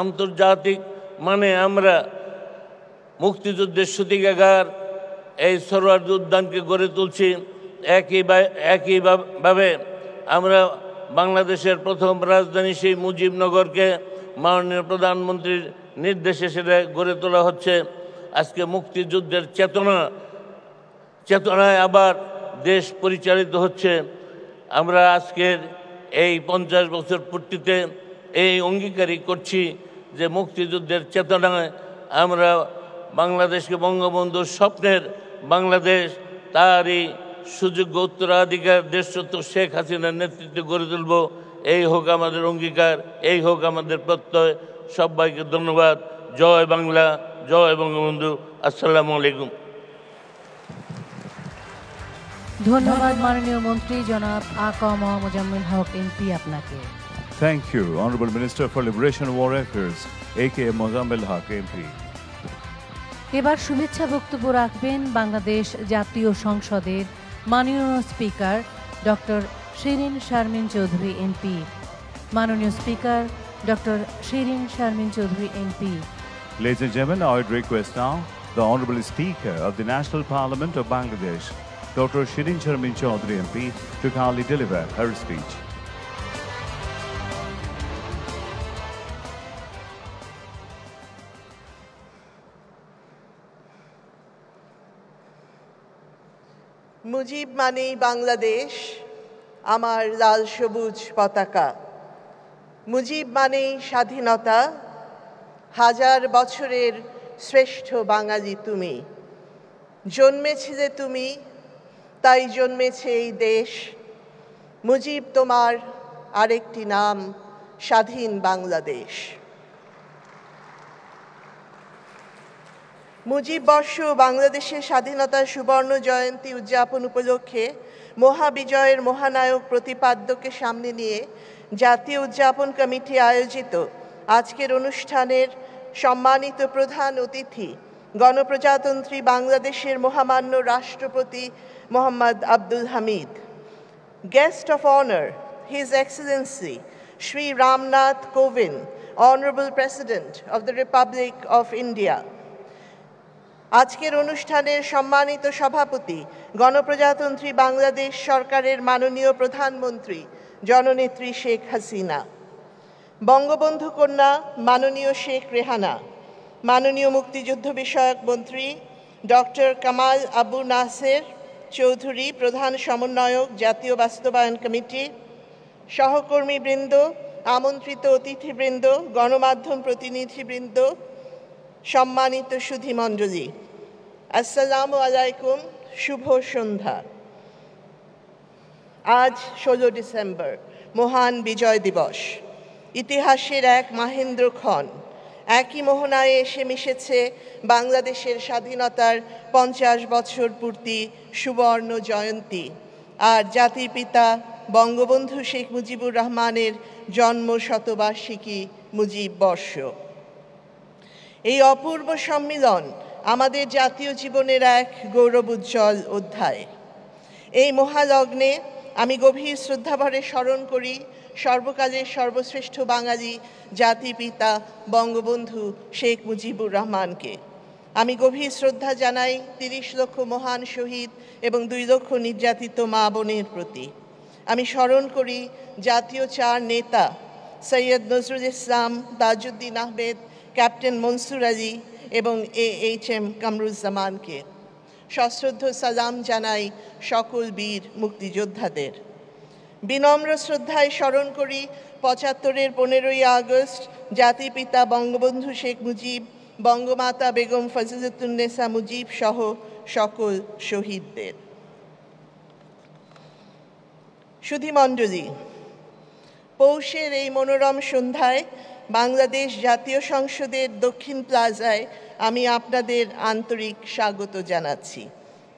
আন্তর্জাতিক মানে আমরা মুক্তিযুদ্ধের সূতিকাগার এই সরোয়ার্দী উদ্যানকে গড়ে তুলছি। একইভাবে আমরা বাংলাদেশের প্রথম রাজধানী সেই মুজিবনগরকে মাননীয় প্রধানমন্ত্রীর নির্দেশে সেটা গড়ে তোলা হচ্ছে। আজকে মুক্তিযুদ্ধের চেতনায় আবার দেশ পরিচালিত হচ্ছে। আমরা আজকের এই 50 বছর পূর্তিতে এই অঙ্গীকারই করছি যে মুক্তিযুদ্ধের চেতনায় আমরা বাংলাদেশকে বঙ্গবন্ধুর স্বপ্নের বাংলাদেশ, তারই সুযোগ্য উত্তরাধিকার দেশরত্ন শেখ হাসিনার নেতৃত্বে গড়ে তুলব। এই হোক আমাদের অঙ্গীকার, এই হোক আমাদের প্রত্যয়। সবাইকে ধন্যবাদ। জয় বাংলা, জয় বঙ্গবন্ধু। আসসালামু আলাইকুম। ধন্যবাদ মাননীয় মন্ত্রী জনাব আ.ক.ম মোজাম্মেল হক এমপি আপনাকে। Thank you, Honorable Minister for Liberation and War Affairs, A.K. Mozammel Haq, MP. এবার শুভেচ্ছা বক্তব্য রাখবেন বাংলাদেশ জাতীয় সংসদের মাননীয় speaker doctor Shirin Sharmin Chowdhury MP. মাননীয় speaker doctor Shirin Sharmin Chowdhury MP. Ladies and gentlemen, I would request now the Honorable Speaker of the National Parliament of Bangladesh, Dr. Shirin Sharmin Chaudhry MP, to kindly deliver her speech. Mujib মানেই বাংলাদেশ, আমার লাল সবুজ পতাকা। মুজিব মানেই স্বাধীনতা, হাজার বছরের শ্রেষ্ঠ বাঙালি তুমি। জন্মেছিলে তুমি, তাই জন্মেছে এই দেশ। মুজিব তোমার আরেকটি নাম, স্বাধীন বাংলাদেশ। মুজিব বর্ষ বাংলাদেশের স্বাধীনতার সুবর্ণ জয়ন্তী উদযাপন উপলক্ষে মহাবিজয়ের মহানায়ক প্রতিপাদ্যকে সামনে নিয়ে জাতীয় উদযাপন কমিটি আয়োজিত আজকের অনুষ্ঠানের সম্মানিত প্রধান অতিথি গণপ্রজাতন্ত্রী বাংলাদেশের মহামান্য রাষ্ট্রপতি Mohammad Abdul Hamid. Guest of honor, His Excellency Shri Ramnath Kovind, Honorable President of the Republic of India. আজকের অনুষ্ঠানের সম্মানিত সভাপতি গণপ্রজাতন্ত্রী বাংলাদেশ সরকারের মাননীয় প্রধানমন্ত্রী জননেত্রী শেখ হাসিনা, বঙ্গবন্ধু কন্যা মাননীয় শেখ রেহানা, মাননীয় মুক্তিযুদ্ধ বিষয়ক মন্ত্রী ডক্টর কামাল আবু নাসের চৌধুরী, প্রধান সমন্বয়ক জাতীয় বাস্তবায়ন কমিটি, সহকর্মীবৃন্দ, আমন্ত্রিত অতিথিবৃন্দ, গণমাধ্যম প্রতিনিধিবৃন্দ, সম্মানিত সুধীমণ্ডলী, আসসালামু আলাইকুম, শুভ সন্ধ্যা। আজ 16 ডিসেম্বর, মহান বিজয় দিবস। ইতিহাসের এক মাহেন্দ্রক্ষণ। একই মোহনায় এসে মিশেছে বাংলাদেশের স্বাধীনতার 50 বছর পূর্তি সুবর্ণ জয়ন্তী আর জাতির পিতা বঙ্গবন্ধু শেখ মুজিবুর রহমানের জন্ম শতবার্ষিকী মুজিব বর্ষ। এই অপূর্ব সম্মিলন আমাদের জাতীয় জীবনের এক গৌরবোজ্জ্বল অধ্যায়। এই মহালগ্নে আমি গভীর শ্রদ্ধাভরে স্মরণ করি সর্বকালের সর্বশ্রেষ্ঠ বাঙালি জাতির পিতা বঙ্গবন্ধু শেখ মুজিবুর রহমানকে। আমি গভীর শ্রদ্ধা জানাই 30 লক্ষ মহান শহীদ এবং 2 লক্ষ নির্যাতিত মা বোনের প্রতি। আমি স্মরণ করি জাতীয় 4 নেতা সৈয়দ নজরুল ইসলাম, তাজউদ্দিন আহমেদ, ক্যাপ্টেন মনসুর আলী এবং AHM কামরুজ্জামানকে। সশ্রদ্ধ সালাম জানাই সকল বীর মুক্তিযোদ্ধাদের। বিনম্র শ্রদ্ধায় স্মরণ করি 75-এর 15ই আগস্ট জাতির পিতা বঙ্গবন্ধু শেখ মুজিব, বঙ্গমাতা বেগম ফজিলাতুন্নেসা মুজিব সহ সকল শহীদদের। সুধীমণ্ডলী, পৌষের এই মনোরম সন্ধ্যায় বাংলাদেশ জাতীয় সংসদের দক্ষিণ প্লাজায় আমি আপনাদের আন্তরিক স্বাগত জানাচ্ছি।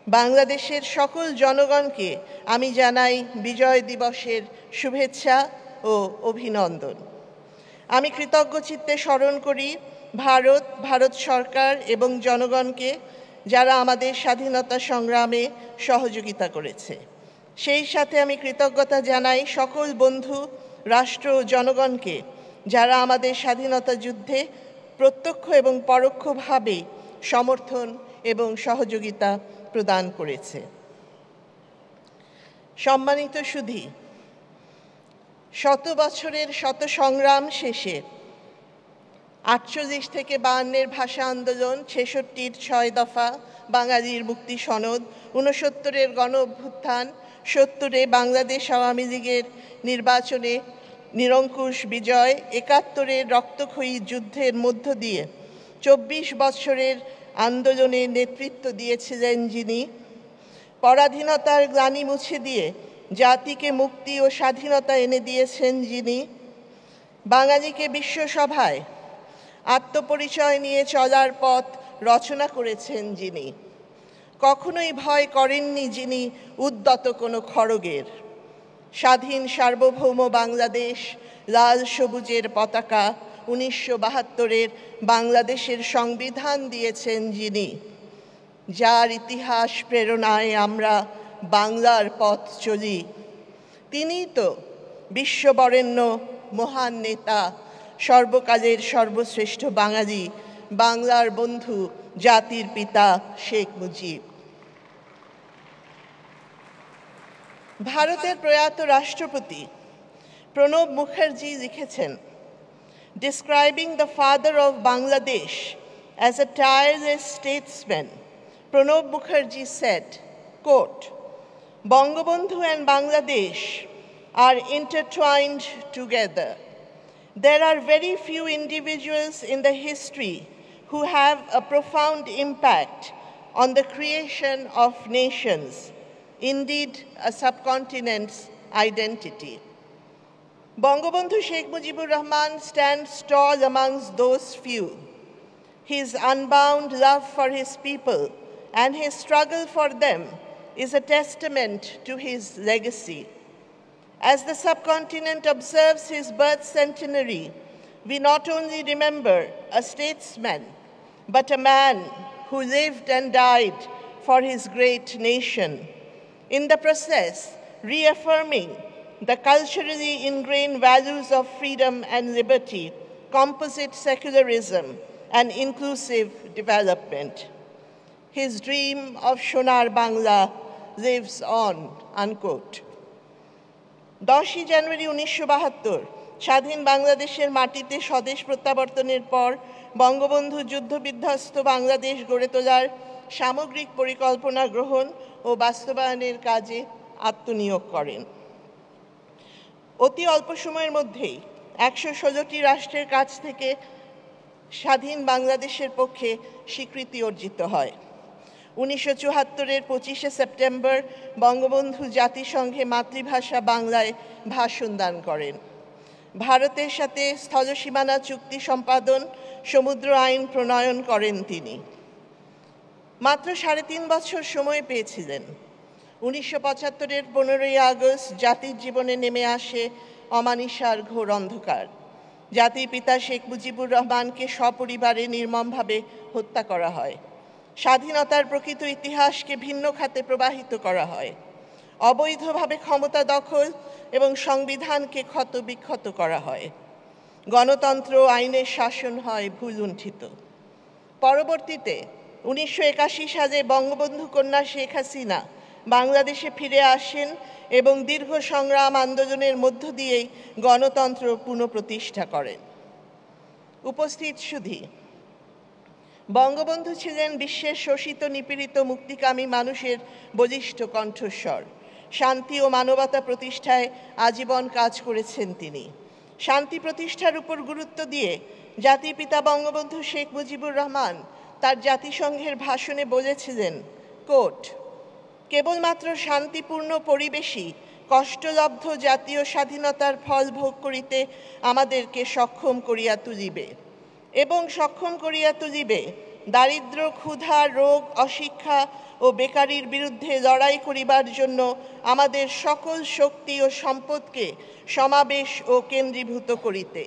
বাংলাদেশের সকল জনগণকে আমি জানাই বিজয় দিবসের শুভেচ্ছা ও অভিনন্দন। আমি কৃতজ্ঞ চিত্তে স্মরণ করি ভারত সরকার এবং জনগণকে যারা আমাদের স্বাধীনতা সংগ্রামে সহযোগিতা করেছে। সেই সাথে আমি কৃতজ্ঞতা জানাই সকল বন্ধু রাষ্ট্র ও জনগণকে যারা আমাদের স্বাধীনতা যুদ্ধে প্রত্যক্ষ এবং পরোক্ষভাবে সমর্থন এবং সহযোগিতা প্রদান করেছে। সম্মানিত সুধী, শত বছরের শত সংগ্রাম শেষে 48 থেকে 52-এর ভাষা আন্দোলন, 66-র 6 দফা বাঙালির মুক্তি সনদ, 69-এর গণ অভ্যুত্থান, 70-এ বাংলাদেশ আওয়ামী লীগের নির্বাচনে নিরঙ্কুশ বিজয়, 71-এর রক্তক্ষয়ী যুদ্ধের মধ্য দিয়ে 24 বছরের আন্দোলনে নেতৃত্ব দিয়েছিলেন যিনি, পরাধীনতার গ্লানি মুছে দিয়ে জাতিকে মুক্তি ও স্বাধীনতা এনে দিয়েছেন যিনি, বাঙালিকে বিশ্বসভায় আত্মপরিচয় নিয়ে চলার পথ রচনা করেছেন যিনি, কখনোই ভয় করেননি যিনি উদ্যত কোনো খড়গের, স্বাধীন সার্বভৌম বাংলাদেশ, লাল সবুজের পতাকা, 1972-এর বাংলাদেশের সংবিধান দিয়েছেন যিনি, যার ইতিহাস প্রেরণায় আমরা বাংলার পথ চলি, তিনিই তো বিশ্ববরেণ্য মহান নেতা, সর্বকালের সর্বশ্রেষ্ঠ বাঙালি, বাংলার বন্ধু, জাতির পিতা শেখ মুজিব। ভারতের প্রয়াত রাষ্ট্রপতি প্রণব মুখার্জি লিখেছেন, Describing the father of Bangladesh as a tireless statesman, Pranab Mukherjee said, quote, Bangabandhu and Bangladesh are intertwined together. There are very few individuals in the history who have a profound impact on the creation of nations, indeed a subcontinent's identity. Bangabandhu Sheikh Mujibur Rahman stands tall amongst those few. His unbound love for his people and his struggle for them is a testament to his legacy. As the subcontinent observes his birth centenary, we not only remember a statesman, but a man who lived and died for his great nation, in the process reaffirming the culturally ingrained values of freedom and liberty, composite secularism, and inclusive development. His dream of Shonar Bangla lives on, unquote. 10 জানুয়ারি 1972 স্বাধীন বাংলাদেশের মাটিতে স্বদেশ প্রত্যাবর্তনের পর বঙ্গবন্ধু যুদ্ধবিধ্বস্ত বাংলাদেশ গড়ে তোলার সামগ্রিক পরিকল্পনা গ্রহণ ও বাস্তবায়নের কাজে আত্মনিয়োগ করেন। অতি অল্প সময়ের মধ্যেই 116টি রাষ্ট্রের কাছ থেকে স্বাধীন বাংলাদেশের পক্ষে স্বীকৃতি অর্জিত হয়। 1974-এর 25শে সেপ্টেম্বর বঙ্গবন্ধু জাতিসংঘে মাতৃভাষা বাংলায় ভাষণ দান করেন। ভারতের সাথে স্থলসীমানা চুক্তি সম্পাদন, সমুদ্র আইন প্রণয়ন করেন তিনি। মাত্র 3.5 বছর সময় পেয়েছিলেন। 1975-এর 15ই আগস্ট জাতির জীবনে নেমে আসে অমানিসার ঘোর অন্ধকার। জাতির পিতা শেখ মুজিবুর রহমানকে সপরিবারে নির্মমভাবে হত্যা করা হয়। স্বাধীনতার প্রকৃত ইতিহাসকে ভিন্ন খাতে প্রবাহিত করা হয়। অবৈধভাবে ক্ষমতা দখল এবং সংবিধানকে ক্ষতবিক্ষত করা হয়। গণতন্ত্র আইনের শাসন হয় ভুলুণ্ঠিত। পরবর্তীতে 1981 সালে বঙ্গবন্ধু কন্যা শেখ হাসিনা বাংলাদেশে ফিরে আসেন এবং দীর্ঘ সংগ্রাম আন্দোলনের মধ্য দিয়েই গণতন্ত্র পুনঃপ্রতিষ্ঠা করেন। উপস্থিত সুধী, বঙ্গবন্ধু ছিলেন বিশ্বের শোষিত নিপীড়িত মুক্তিকামী মানুষের বলিষ্ঠ কণ্ঠস্বর। শান্তি ও মানবতা প্রতিষ্ঠায় আজীবন কাজ করেছেন তিনি। শান্তি প্রতিষ্ঠার উপর গুরুত্ব দিয়ে জাতির পিতা বঙ্গবন্ধু শেখ মুজিবুর রহমান তার জাতিসংঘের ভাষণে বলেছিলেন, কোট, কেবলমাত্র শান্তিপূর্ণ পরিবেশই কষ্টলব্ধ জাতীয় স্বাধীনতার ফল ভোগ করিতে আমাদেরকে সক্ষম করিয়া তুলিবে এবং সক্ষম করিয়া তুলিবে দারিদ্র্য, ক্ষুধা, রোগ, অশিক্ষা ও বেকারির বিরুদ্ধে লড়াই করিবার জন্য আমাদের সকল শক্তি ও সম্পদকে সমাবেশ ও কেন্দ্রীভূত করিতে।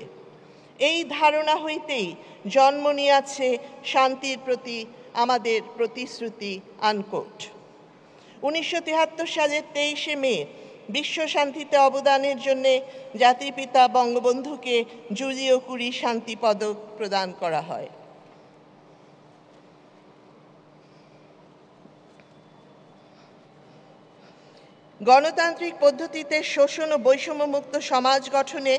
এই ধারণা হইতেই জন্ম নিয়াছে শান্তির প্রতি আমাদের প্রতিশ্রুতি আনকোট। 1973 সালের 23শে মে বিশ্ব শান্তিতে অবদানের জন্য জাতির পিতা বঙ্গবন্ধুকে জুলিও কুরি শান্তি পদক প্রদান করা হয়। গণতান্ত্রিক পদ্ধতিতে শোষণ ও বৈষম্যমুক্ত সমাজ গঠনে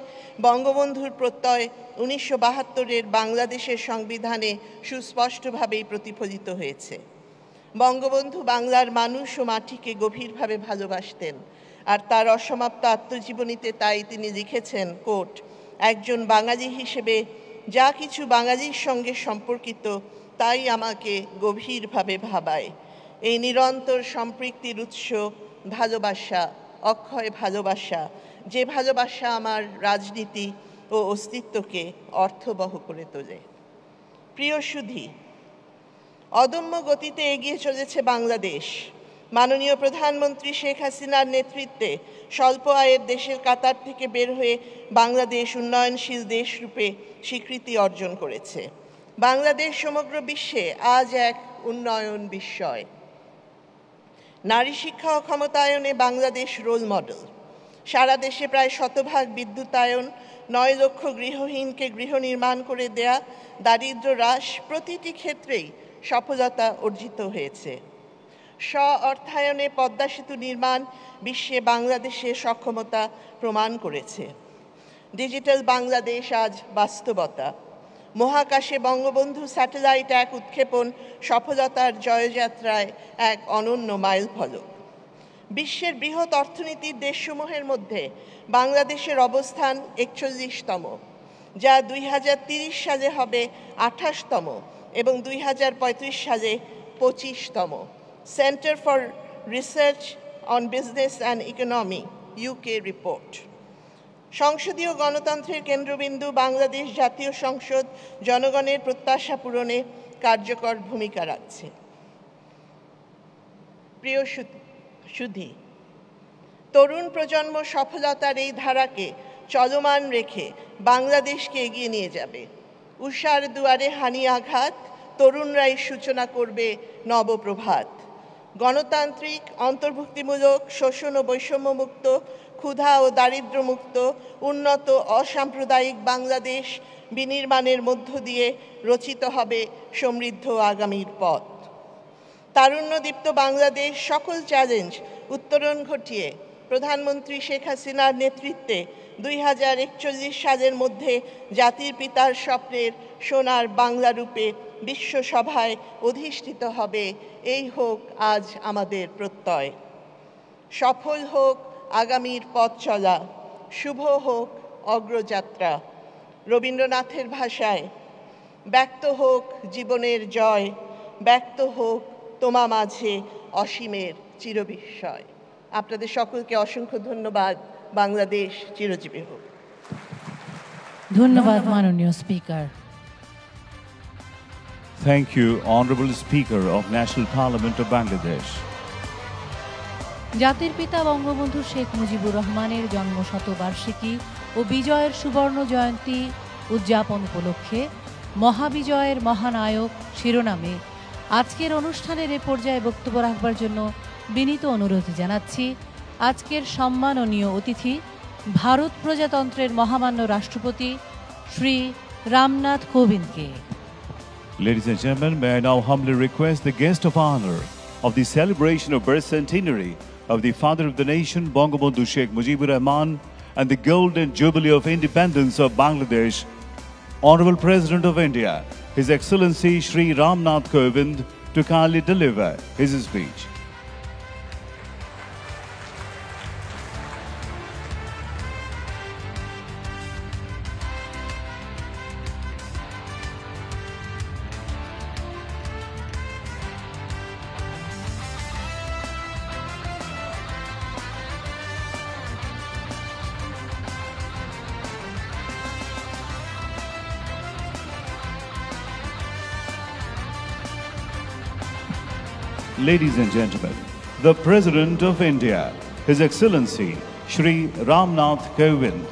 বঙ্গবন্ধুর প্রত্যয় 1972-এর বাংলাদেশের সংবিধানে সুস্পষ্টভাবেই প্রতিফলিত হয়েছে। বঙ্গবন্ধু বাংলার মানুষ ও মাটিকে গভীরভাবে ভালোবাসতেন, আর তার অসমাপ্ত আত্মজীবনীতে তাই তিনি লিখেছেন, কোট, একজন বাঙালি হিসেবে যা কিছু বাঙালির সঙ্গে সম্পর্কিত তাই আমাকে গভীরভাবে ভাবায়। এই নিরন্তর সম্পৃক্তির উৎস ভালোবাসা, অক্ষয় ভালোবাসা, যে ভালোবাসা আমার রাজনীতি ও অস্তিত্বকে অর্থবহ করে তোলে। প্রিয় সুধী, অদম্য গতিতে এগিয়ে চলেছে বাংলাদেশ। মাননীয় প্রধানমন্ত্রী শেখ হাসিনার নেতৃত্বে স্বল্প আয়ের দেশের কাতার থেকে বের হয়ে বাংলাদেশ উন্নয়নশীল দেশরূপে স্বীকৃতি অর্জন করেছে। বাংলাদেশ সমগ্র বিশ্বে আজ এক উন্নয়ন বিস্ময়। নারী শিক্ষা ও ক্ষমতায়নে বাংলাদেশ রোল মডেল। সারা দেশে প্রায় 100% বিদ্যুতায়ন, 9 লক্ষ গৃহহীনকে গৃহ নির্মাণ করে দেয়া, দারিদ্র্য হ্রাস, প্রতিটি ক্ষেত্রেই সফলতা অর্জিত হয়েছে। স্ব-অর্থায়নে পদ্মা সেতু নির্মাণ বিশ্বে বাংলাদেশের সক্ষমতা প্রমাণ করেছে। ডিজিটাল বাংলাদেশ আজ বাস্তবতা। মহাকাশে বঙ্গবন্ধু স্যাটেলাইট 1 উৎক্ষেপণ সফলতার জয়যাত্রায় এক অনন্য মাইলফলক। বিশ্বের বৃহৎ অর্থনীতির দেশসমূহের মধ্যে বাংলাদেশের অবস্থান 41তম, যা 2030 সালে হবে 28তম এবং 2035 সালে 25তম। Centre for research on business and economy, UK রিপোর্ট। সংসদীয় গণতন্ত্রের কেন্দ্রবিন্দু বাংলাদেশ জাতীয় সংসদ জনগণের প্রত্যাশা পূরণে কার্যকর ভূমিকা রাখছে। প্রিয় সুধী, তরুণ প্রজন্ম সফলতার এই ধারাকে চলমান রেখে বাংলাদেশকে এগিয়ে নিয়ে যাবে। উষার দুয়ারে হানি আঘাত, তরুণরাই সূচনা করবে নবপ্রভাত। গণতান্ত্রিক, অন্তর্ভুক্তিমূলক, শোষণ ও বৈষম্যমুক্ত, ক্ষুধা ও দারিদ্র্যমুক্ত, উন্নত অসাম্প্রদায়িক বাংলাদেশ বিনির্মাণের মধ্য দিয়ে রচিত হবে সমৃদ্ধ আগামীর পথ। তারুণ্যদীপ্ত বাংলাদেশ সকল চ্যালেঞ্জ উত্তরণ ঘটিয়ে প্রধানমন্ত্রী শেখ হাসিনার নেতৃত্বে 2041 সালের মধ্যে জাতির পিতার স্বপ্নের সোনার বাংলা রূপে বিশ্বসভায় অধিষ্ঠিত হবে, এই হোক আজ আমাদের প্রত্যয়। সফল হোক আগামীর পথ চলা, শুভ হোক অগ্রযাত্রা। রবীন্দ্রনাথের ভাষায়, ব্যক্ত হোক জীবনের জয়, ব্যক্ত হোক তোমা মাঝে অসীমের চিরবিস্ময়। আপনাদের সকলকে অসংখ্য ধন্যবাদ। বাংলাদেশ চিরজীবী হোক। ধন্যবাদ মাননীয় speaker. Thank you, Honorable Speaker of National Parliament of Bangladesh. জাতির পিতা বঙ্গবন্ধু শেখ মুজিবুর রহমানের জন্মশতবার্ষিকী ও বিজয়ের সুবর্ণ জয়ন্তী উদযাপন উপলক্ষে মহাবিজয়ের মহানায়ক শিরোনামে আজকের অনুষ্ঠানের এ পর্যায়ে বক্তব্য রাখবার জন্য বিনীত অনুরোধ জানাচ্ছি আজকের সম্মাননীয় অতিথি ভারত প্রজাতন্ত্রের মহামান্য রাষ্ট্রপতি Shri Ramnath কোবিন্দকে। Ladies and gentlemen, may I now humbly request the guest of honor of the celebration of birth centenary of the Father of the Nation, Bangabandhu Sheikh Mujibur Rahman, and the Golden Jubilee of Independence of Bangladesh, Honorable President of India, His Excellency Shri Ramnath Kovind, to kindly deliver his speech. Ladies and gentlemen, the President of India, His Excellency Shri Ramnath Kovind.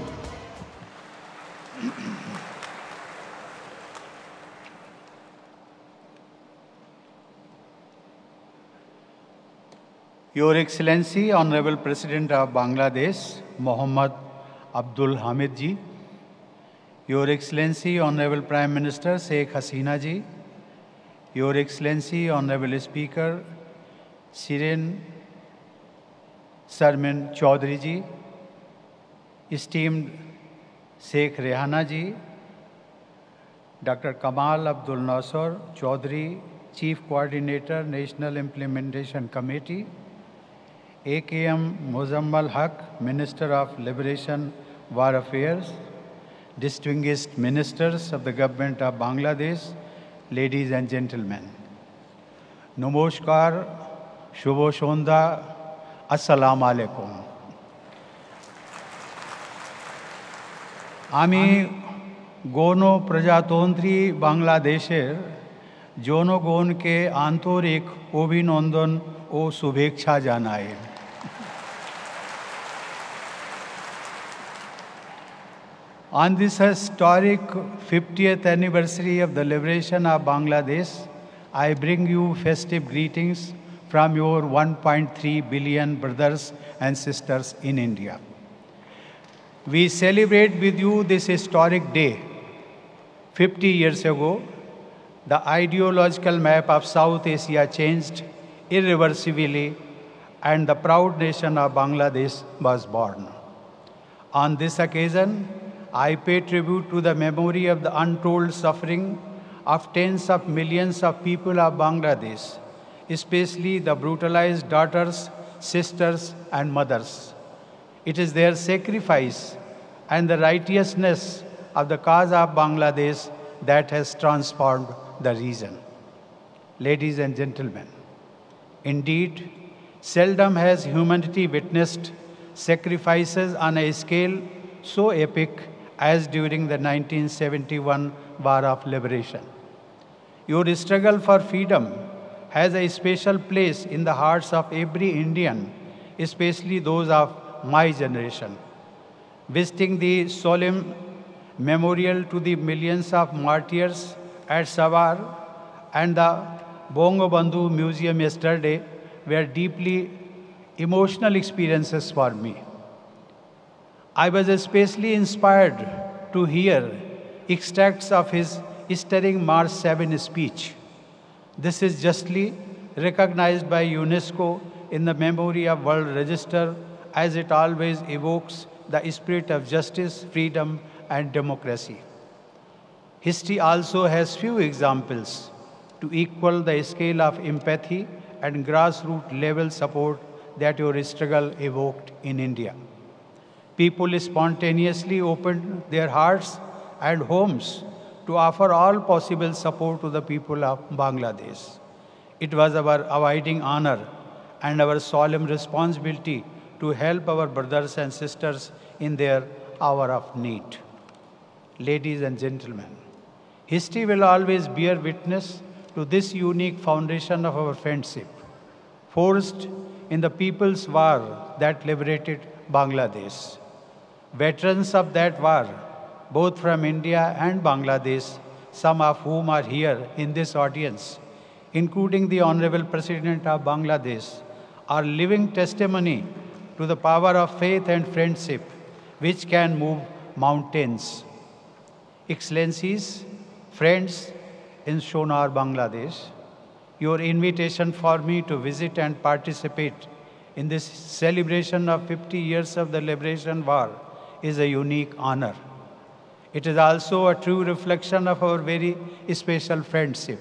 Your Excellency, Honorable President of Bangladesh, Mohammad Abdul Hamid ji, Your Excellency, Honorable Prime Minister Sheikh Hasina ji, Your Excellency, Honorable Speaker Shirin Sarmin Chaudhary ji, esteemed Sheikh Rehana ji, Dr. Kamal Abdul Nasser Chaudhary, Chief Coordinator, National Implementation Committee, AKM Muzammal Haq, Minister of Liberation War Affairs, distinguished ministers of the government of Bangladesh, ladies and gentlemen. Namaskar, Shubho Shonda, Assalamu alaikum. আমি গণপ্রজাতন্ত্রী বাংলাদেশের জনগণকে আন্তরিক অভিনন্দন ও শুভেচ্ছা জানাই। On this historic 50th anniversary of the liberation of Bangladesh, I bring you festive greetings from your 1.3 billion brothers and sisters in India. We celebrate with you this historic day. 50 years ago, the ideological map of South Asia changed irreversibly and the proud nation of Bangladesh was born. On this occasion, I pay tribute to the memory of the untold suffering of tens of millions of people of Bangladesh, especially the brutalized daughters, sisters, and mothers. It is their sacrifice and the righteousness of the cause of Bangladesh that has transformed the region. Ladies and gentlemen, indeed, seldom has humanity witnessed sacrifices on a scale so epic as during the 1971 War of Liberation. Your struggle for freedom has a special place in the hearts of every Indian, especially those of my generation. Visiting the solemn memorial to the millions of martyrs at Savar and the Bangabandhu Museum yesterday were deeply emotional experiences for me. I was especially inspired to hear extracts of his stirring March 7 speech. This is justly recognized by UNESCO in the Memory of World Register, as it always evokes the spirit of justice, freedom, and democracy. History also has few examples to equal the scale of empathy and grassroots level support that your struggle evoked in India. People spontaneously opened their hearts and homes to offer all possible support to the people of Bangladesh. It was our abiding honor and our solemn responsibility to help our brothers and sisters in their hour of need. Ladies and gentlemen, history will always bear witness to this unique foundation of our friendship, forged in the people's war that liberated Bangladesh. Veterans of that war, both from India and Bangladesh, some of whom are here in this audience, including the Honorable President of Bangladesh, are living testimony to the power of faith and friendship, which can move mountains. Excellencies, friends in Sonar, Bangladesh, your invitation for me to visit and participate in this celebration of 50 years of the Liberation War is a unique honor. It is also a true reflection of our very special friendship.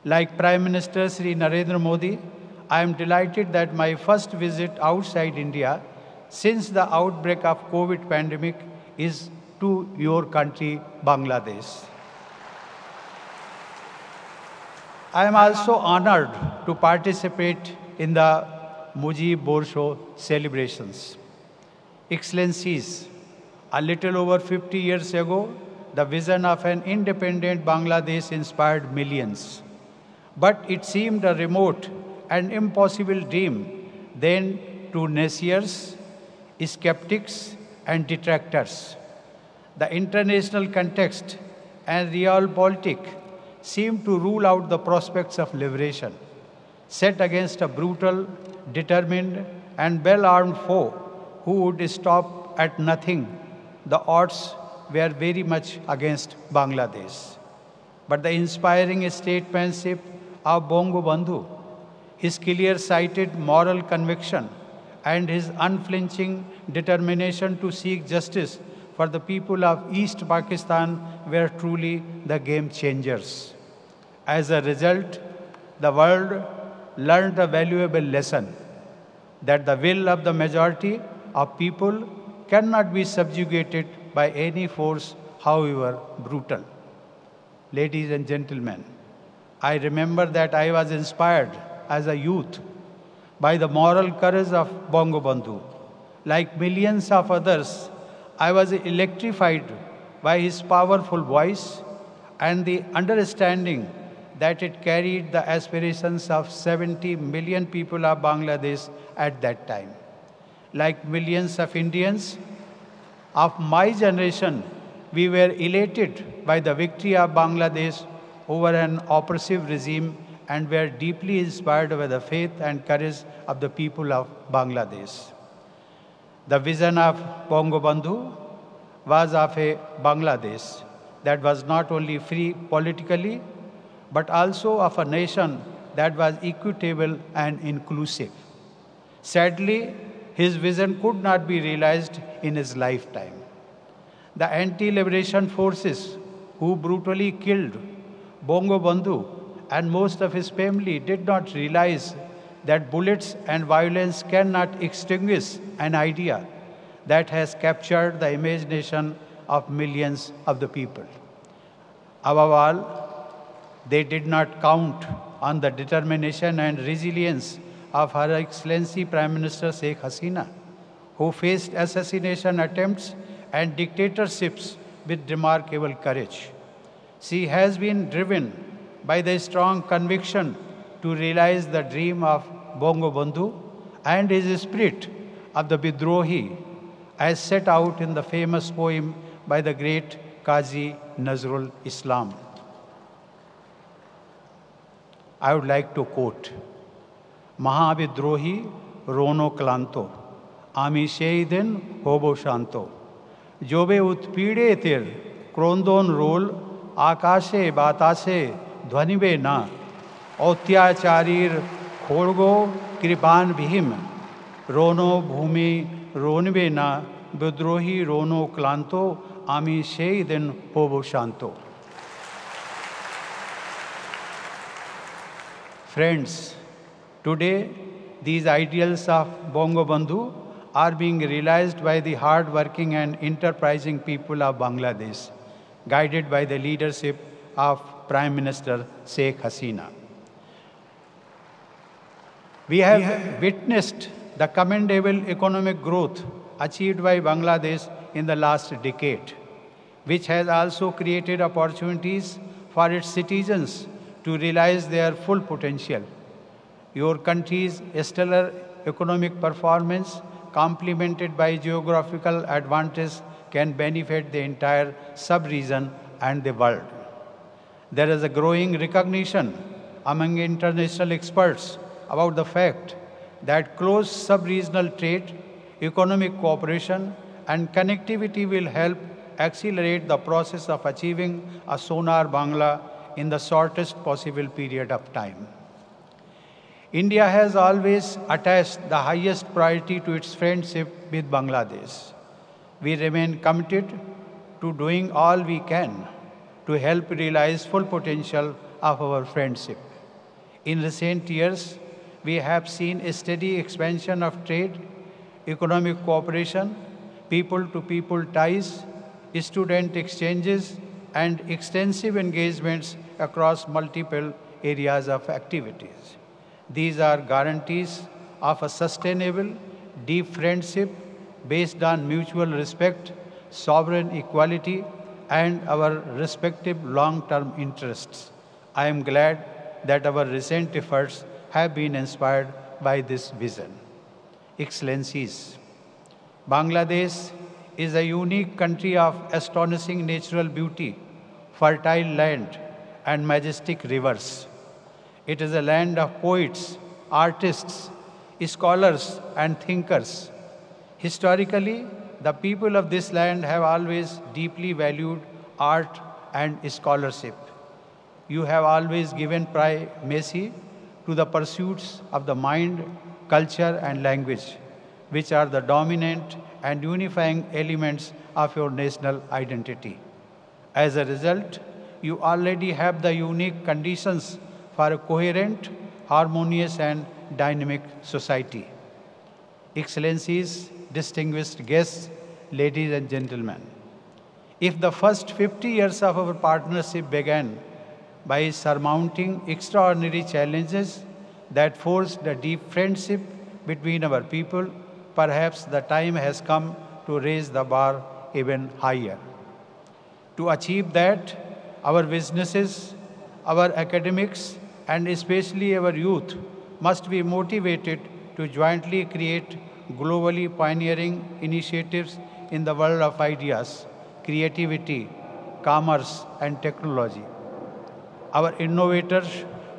Like Prime Minister Sri Narendra Modi, I am delighted that my first visit outside India since the outbreak of COVID pandemic is to your country, Bangladesh. I am also honored to participate in the Mujib Borsho celebrations. Excellencies, a little over 50 years ago, the vision of an independent Bangladesh inspired millions. But it seemed a remote and impossible dream then to naysayers, skeptics, and detractors. The international context and realpolitik seemed to rule out the prospects of liberation. set against a brutal, determined, and well-armed foe who would stop at nothing. The odds were very much against Bangladesh. But the inspiring statesmanship of Bongo Bandhu, his clear-sighted moral conviction, and his unflinching determination to seek justice for the people of East Pakistan were truly the game changers. As a result, the world learned a valuable lesson that the will of the majority of people cannot be subjugated by any force, however brutal. Ladies and gentlemen, I remember that I was inspired as a youth by the moral courage of Bongo Bandhu. Like millions of others, I was electrified by his powerful voice and the understanding that it carried the aspirations of 70 million people of Bangladesh at that time. Like millions of Indians of my generation, we were elated by the victory of Bangladesh over an oppressive regime and were deeply inspired by the faith and courage of the people of Bangladesh. The vision of Bongo Bandhu was of a Bangladesh that was not only free politically, but also of a nation that was equitable and inclusive. Sadly, his vision could not be realized in his lifetime. The anti-liberation forces who brutally killed Bongo Bandhu and most of his family did not realize that bullets and violence cannot extinguish an idea that has captured the imagination of millions of the people. Above all, they did not count on the determination and resilience of Her Excellency Prime Minister Sheikh Hasina, who faced assassination attempts and dictatorships with remarkable courage. She has been driven by the strong conviction to realize the dream of Bongo Bandhu and his spirit of the Bidrohi, as set out in the famous poem by the great Qazi Nazrul Islam. I would like to quote, Mahabidrohi rono klanto, ami sheiden hobo shanto, jobe utpide tir, krondon rol, akashe batase, dhvanibe na, otyacharir khorgo kripan bhim, rono bhumi ronbe na, bidrohi rono klanto, ami sheiden hobo shanto. Friends, today these ideals of Bongo Bandhu are being realized by the hard-working and enterprising people of Bangladesh, guided by the leadership of Prime Minister Sheikh Hasina. We have witnessed the commendable economic growth achieved by Bangladesh in the last decade, which has also created opportunities for its citizens to realize their full potential. Your country's stellar economic performance, complemented by geographical advantage, can benefit the entire sub-region and the world. There is a growing recognition among international experts about the fact that close sub-regional trade, economic cooperation, and connectivity will help accelerate the process of achieving a Sonar Bangla in the shortest possible period of time. India has always attached the highest priority to its friendship with Bangladesh. We remain committed to doing all we can to help realize full potential of our friendship. In recent years, we have seen a steady expansion of trade, economic cooperation, people-to-people ties, student exchanges, and extensive engagements across multiple areas of activities. These are guarantees of a sustainable, deep friendship based on mutual respect, sovereign equality, and our respective long-term interests. I am glad that our recent efforts have been inspired by this vision. Excellencies, Bangladesh is a unique country of astonishing natural beauty, fertile land, and majestic rivers. It is a land of poets, artists, scholars, and thinkers. Historically, the people of this land have always deeply valued art and scholarship. You have always given primacy to the pursuits of the mind, culture, and language, which are the dominant and unifying elements of your national identity. As a result, you already have the unique conditions for a coherent, harmonious, and dynamic society. Excellencies, distinguished guests, ladies and gentlemen, if the first 50 years of our partnership began by surmounting extraordinary challenges that forced a deep friendship between our people, perhaps the time has come to raise the bar even higher. To achieve that, our businesses, our academics, and especially our youth must be motivated to jointly create globally pioneering initiatives in the world of ideas, creativity, commerce, and technology. Our innovators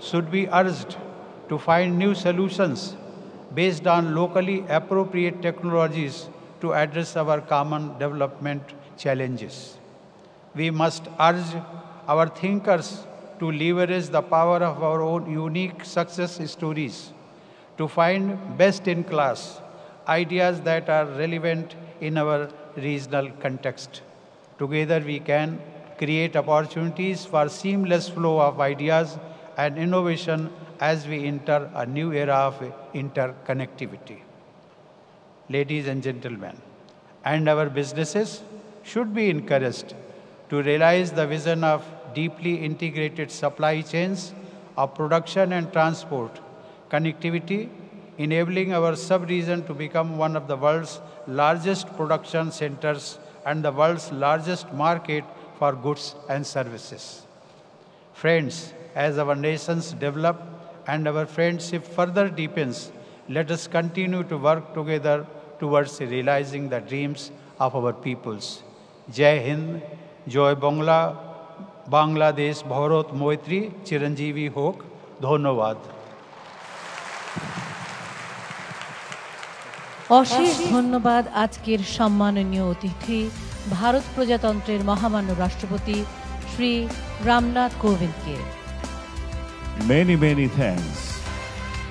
should be urged to find new solutions based on locally appropriate technologies to address our common development challenges. We must urge our thinkers to leverage the power of our own unique success stories to find best-in-class ideas that are relevant in our regional context. Together we can create opportunities for seamless flow of ideas and innovation as we enter a new era of interconnectivity. Ladies and gentlemen, and our businesses should be encouraged to realize the vision of deeply integrated supply chains of production and transport, connectivity, enabling our sub-region to become one of the world's largest production centers and the world's largest market for goods and services. Friends, as our nations develop and our friendship further deepens, let us continue to work together towards realizing the dreams of our peoples. Jai Hind, Joy Bangla, Bangladesh, Bharat Moitri, Chiranjeevi Hok, Dhonnobad. অশেষ ধন্যবাদ আজকের সম্মাননীয় অতিথি ভারত প্রজাতন্ত্রের মহামান্য রাষ্ট্রপতি Shri Ramnath কোবিন্দকে। Many thanks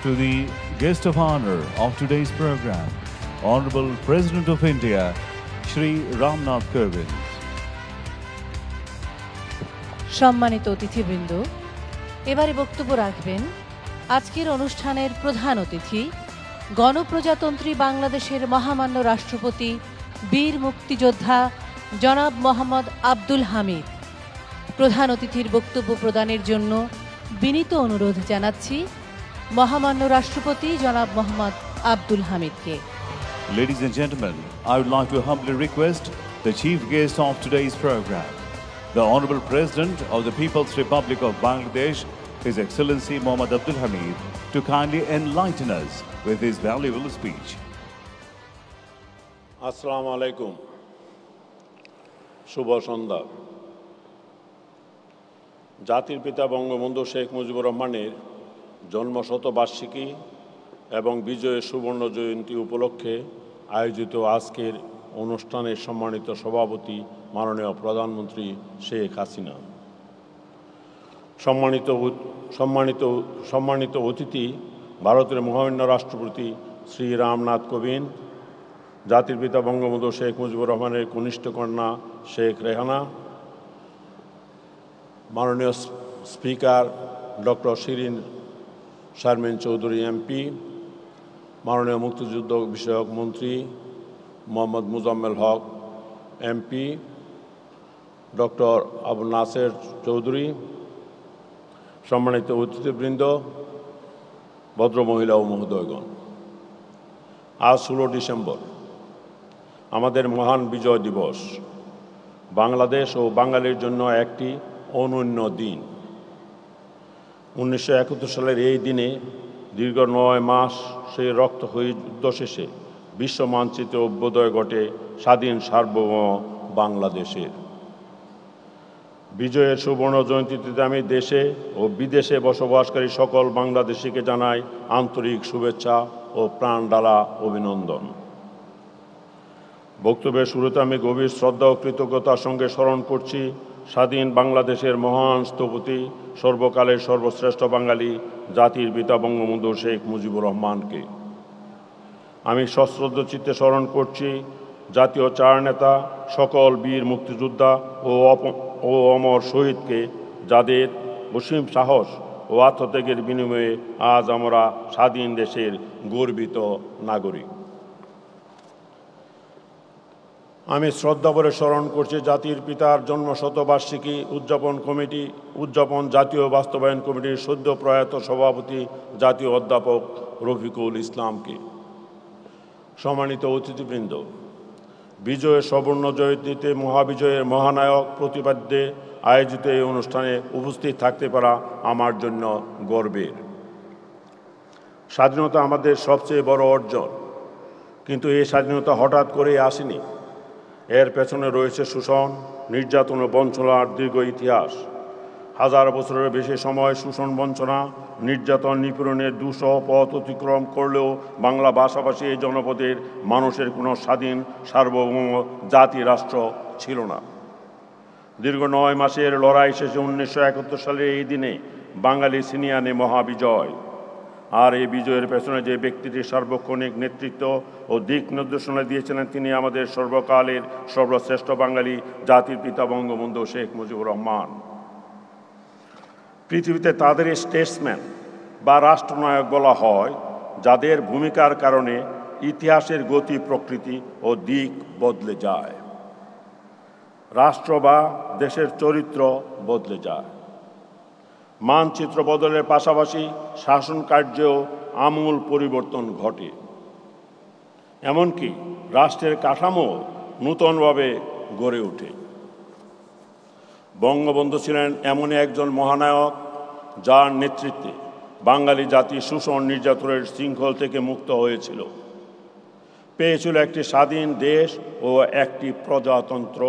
to the guest of honor of today's program, Honorable President of India, Shri Ramnath Kovind. সম্মানিত অতিথিবৃন্দ, এবারে বক্তব্য রাখবেন আজকের অনুষ্ঠানের প্রধান অতিথি গণপ্রজাতন্ত্রী বাংলাদেশের মহামান্য রাষ্ট্রপতি বীর মুক্তিযোদ্ধা জনাব মোহাম্মদ আব্দুল হামিদ। প্রধান অতিথির বক্তব্য প্রদানের জন্য বিনীত অনুরোধ জানাচ্ছি মহামান্য রাষ্ট্রপতি জনাব Mohammad Abdul হামিদকে। Ladies and gentlemen, I would like to humbly request the chief guest of today's program, the Honorable President of the People's Republic of Bangladesh, His Excellency Mohammad Abdul Hamid, to kindly enlighten us with his valuable speech. Assalamu alaikum. শুভ সন্ধ্যা। জাতির পিতা বঙ্গবন্ধু শেখ মুজিবুর রহমানের জন্মশতবার্ষিকী এবং বিজয়ের সুবর্ণ জয়ন্তী উপলক্ষে আয়োজিত আজকের অনুষ্ঠানের সম্মানিত সভাপতি মাননীয় প্রধানমন্ত্রী শেখ হাসিনা, সম্মানিত অতিথি ভারতের মহামান্য রাষ্ট্রপতি শ্রী রামনাথ কোবিন্দ, জাতির পিতা বঙ্গবন্ধু শেখ মুজিবুর রহমানের কনিষ্ঠ কন্যা শেখ রেহানা, মাননীয় speaker doctor Shirin Sharmin Chowdhury MP, মাননীয় মুক্তিযুদ্ধ বিষয়ক মন্ত্রী মোহাম্মদ মুজাম্মেল হক এমপি, ডক্টর আবু নাসের চৌধুরী, সম্মানিত অতিথিবৃন্দ, ভদ্রমহিলা ও মহোদয়গণ, আজ 16 ডিসেম্বর আমাদের মহান বিজয় দিবস। বাংলাদেশ ও বাঙালির জন্য একটি অনন্য দিন। 1971 সালের এই দিনে দীর্ঘ 9 মাস সেই রক্তক্ষয়ী যুদ্ধ শেষে বিশ্ব মানচিত্রে অভ্যুদয় ঘটে স্বাধীন সার্বভৌম বাংলাদেশের। বিজয়ের সুবর্ণ জয়ন্তীতে আমি দেশে ও বিদেশে বসবাসকারী সকল বাংলাদেশিকে জানাই আন্তরিক শুভেচ্ছা ও প্রাণঢালা অভিনন্দন। বক্তব্যের শুরুতে আমি গভীর শ্রদ্ধা ও কৃতজ্ঞতার সঙ্গে স্মরণ করছি স্বাধীন বাংলাদেশের মহান স্থপতি, সর্বকালের সর্বশ্রেষ্ঠ বাঙালি, জাতির পিতা বঙ্গবন্ধু শেখ মুজিবুর রহমানকে। আমি সশ্রদ্ধ চিত্তে স্মরণ করছি জাতীয় চার নেতা, সকল বীর মুক্তিযোদ্ধা ও অমর শহীদকে, যাদের অসীম সাহস ও আত্মত্যাগের বিনিময়ে আজ আমরা স্বাধীন দেশের গর্বিত নাগরিক। আমি শ্রদ্ধাভরে স্মরণ করছি জাতির পিতার জন্মশতবার্ষিকী উদযাপন জাতীয় বাস্তবায়ন কমিটির সদ্য প্রয়াত সভাপতি জাতীয় অধ্যাপক রফিকুল ইসলামকে। সম্মানিত অতিথিবৃন্দ, বিজয়ের সুবর্ণ জয়ন্তীতে মহাবিজয়ের মহানায়ক প্রতিপাদ্যে আয়োজিত এই অনুষ্ঠানে উপস্থিত থাকতে পারা আমার জন্য গর্বের। স্বাধীনতা আমাদের সবচেয়ে বড় অর্জন, কিন্তু এই স্বাধীনতা হঠাৎ করে আসেনি। এর পেছনে রয়েছে শোষণ, নির্যাতন ও বঞ্চনার দীর্ঘ ইতিহাস। হাজার বছরের বেশি সময় শোষণ, বঞ্চনা, নির্যাতন, নিপীড়নের দুঃসহ পথ অতিক্রম করলেও বাংলা ভাষাভাষী এই জনপদের মানুষের কোনো স্বাধীন সার্বভৌম জাতি রাষ্ট্র ছিল না। দীর্ঘ 9 মাসের লড়াই শেষে 1971 সালের এই দিনে বাঙালি ছিনিয়ে আনে মহাবিজয়। আর এই বিজয়ের পেছনে যে ব্যক্তিটির সার্বক্ষণিক নেতৃত্ব ও দিক নির্দেশনা দিয়েছিলেন, তিনি আমাদের সর্বকালের সর্বশ্রেষ্ঠ বাঙালি, জাতির পিতা বঙ্গবন্ধু শেখ মুজিবুর রহমান। পৃথিবীতে তাদের স্টেটসম্যান বা রাষ্ট্রনায়ক বলা হয় যাদের ভূমিকার কারণে ইতিহাসের গতি, প্রকৃতি ও দিক বদলে যায়, রাষ্ট্র বা দেশের চরিত্র বদলে যায়। মানচিত্র বদলের পাশাপাশি শাসন কার্যেও আমূল পরিবর্তন ঘটে। এমনকি রাষ্ট্রের কাঠামো নূতনভাবে গড়ে ওঠে। বঙ্গবন্ধু ছিলেন এমন একজন মহানায়ক যার নেতৃত্বে বাঙালি জাতি শোষণ, নির্যাতনের শৃঙ্খল থেকে মুক্ত হয়েছিল, পেয়েছিল একটি স্বাধীন দেশ ও একটি প্রজাতন্ত্র।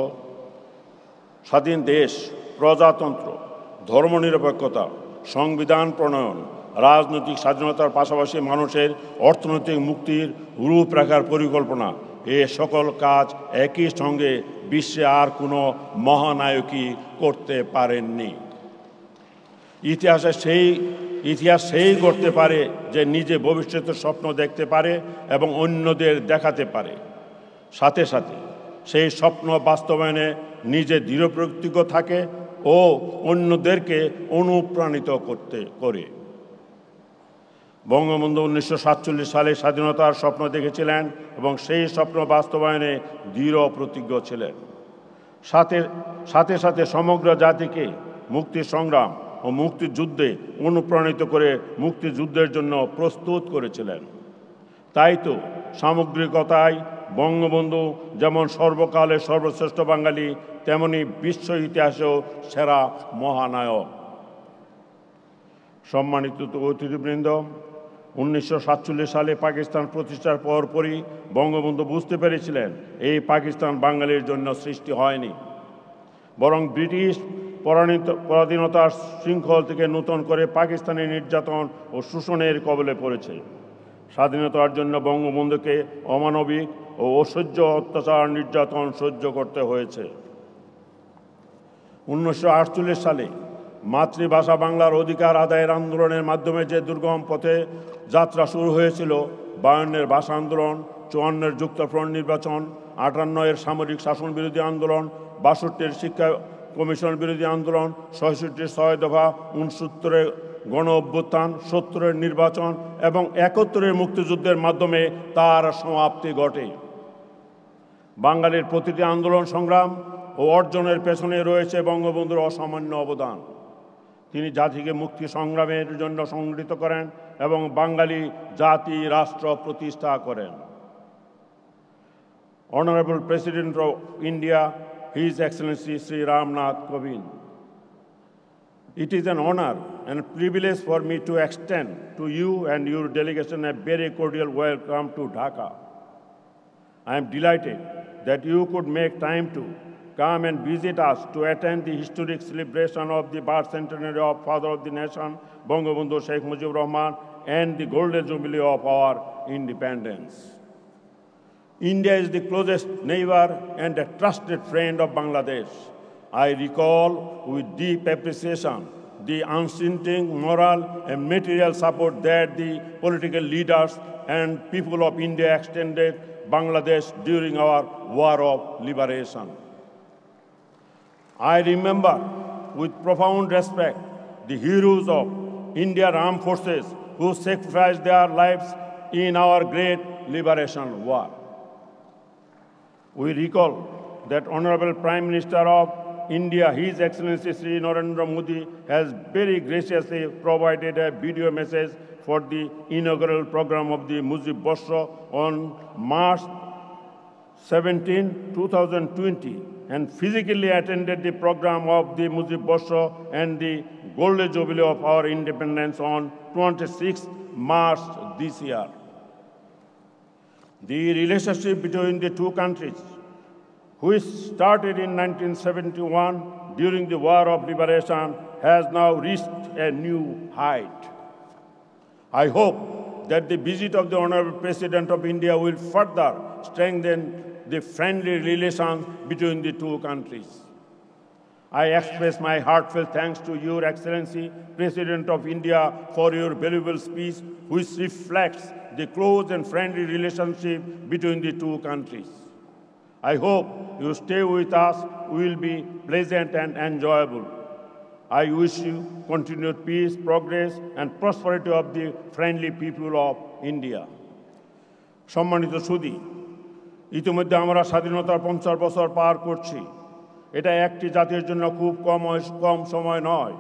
স্বাধীন দেশ, প্রজাতন্ত্র, ধর্মনিরপেক্ষতা, সংবিধান প্রণয়ন, রাজনৈতিক স্বাধীনতার পাশাপাশি মানুষের অর্থনৈতিক মুক্তির রূপরেখার পরিকল্পনা, এ সকল কাজ একই সঙ্গে বিশ্বে আর কোনো মহানায়কই করতে পারেননি। ইতিহাস সেই করতে পারে যে নিজে ভবিষ্যতের স্বপ্ন দেখতে পারে এবং অন্যদের দেখাতে পারে, সাথে সাথে সেই স্বপ্ন বাস্তবায়নে নিজে দৃঢ়প্রতিজ্ঞ থাকে ও অন্যদেরকে অনুপ্রাণিত করে। বঙ্গবন্ধু 1947 সালে স্বাধীনতার স্বপ্ন দেখেছিলেন এবং সেই স্বপ্ন বাস্তবায়নে দৃঢ় প্রতিজ্ঞ ছিলেন। সাথে সাথে সমগ্র জাতিকে মুক্তি সংগ্রাম ও মুক্তিযুদ্ধে অনুপ্রাণিত করে মুক্তিযুদ্ধের জন্য প্রস্তুত করেছিলেন। তাই তো সামগ্রিকতায় বঙ্গবন্ধু যেমন সর্বকালের সর্বশ্রেষ্ঠ বাঙালি, তেমনি বিশ্ব ইতিহাসেও সেরা মহানায়ক। সম্মানিত অতিথিবৃন্দ, 1947 সালে পাকিস্তান প্রতিষ্ঠার পরপরই বঙ্গবন্ধু বুঝতে পেরেছিলেন এই পাকিস্তান বাঙালির জন্য সৃষ্টি হয়নি, বরং ব্রিটিশ পরাধীনতার শৃঙ্খল থেকে নূতন করে পাকিস্তানি নির্যাতন ও শোষণের কবলে পড়েছে। স্বাধীনতার জন্য বঙ্গবন্ধুকে অমানবিক ও অসহ্য অত্যাচার, নির্যাতন সহ্য করতে হয়েছে। 1948 সালে মাতৃভাষা বাংলার অধিকার আদায়ের আন্দোলনের মাধ্যমে যে দুর্গম পথে যাত্রা শুরু হয়েছিল, 52-এর ভাষা আন্দোলন, 54-এর যুক্তফ্রন্ট নির্বাচন, 58-এর সামরিক শাসন বিরোধী আন্দোলন, 62-এর শিক্ষা কমিশন বিরোধী আন্দোলন, 66-এর 6 দফা, 69-এর গণ অভ্যুত্থান, 70-এর নির্বাচন এবং 71-এর মুক্তিযুদ্ধের মাধ্যমে তার সমাপ্তি ঘটে। বাঙালির প্রতিটি আন্দোলন, সংগ্রাম ও অর্জনের পেছনে রয়েছে বঙ্গবন্ধুর অসামান্য অবদান। তিনি জাতিকে মুক্তি সংগ্রামের জন্য সংগঠিত করেন এবং বাঙালি জাতি রাষ্ট্র প্রতিষ্ঠা করেন। Honorable President of India, His Excellency Sri Ramnath Kovind, it is an honor and privilege for me to extend to you and your delegation a very cordial welcome to Dhaka. I am delighted that you could make time to come and visit us to attend the historic celebration of the birth centenary of Father of the Nation, Bangabandhu Sheikh Mujibur Rahman, and the golden jubilee of our independence. India is the closest neighbor and a trusted friend of Bangladesh. I recall with deep appreciation the unstinting moral and material support that the political leaders and people of India extended Bangladesh during our war of liberation. I remember with profound respect the heroes of Indian armed forces who sacrificed their lives in our great liberation war. We recall that Honorable Prime Minister of India, His Excellency Sri Narendra Modi, has very graciously provided a video message for the inaugural program of the Mujib Barsha on March 17, 2020, and physically attended the program of the Mujib Barsha and the Golden Jubilee of our independence on 26 March this year. The relationship between the two countries, which started in 1971 during the War of Liberation, has now reached a new height. I hope that the visit of the Honorable President of India will further strengthen the friendly relations between the two countries. I express my heartfelt thanks to Your Excellency, President of India, for your valuable speech, which reflects the close and friendly relationship between the two countries. I hope you stay with us. We will be pleasant and enjoyable. I wish you continued peace, progress, and prosperity of the friendly people of India. সম্মানিত সুধী, ইতিমধ্যে আমরা স্বাধীনতার 50 বছর পার করছি। এটা একটি জাতির জন্য খুব কম সময় নয়।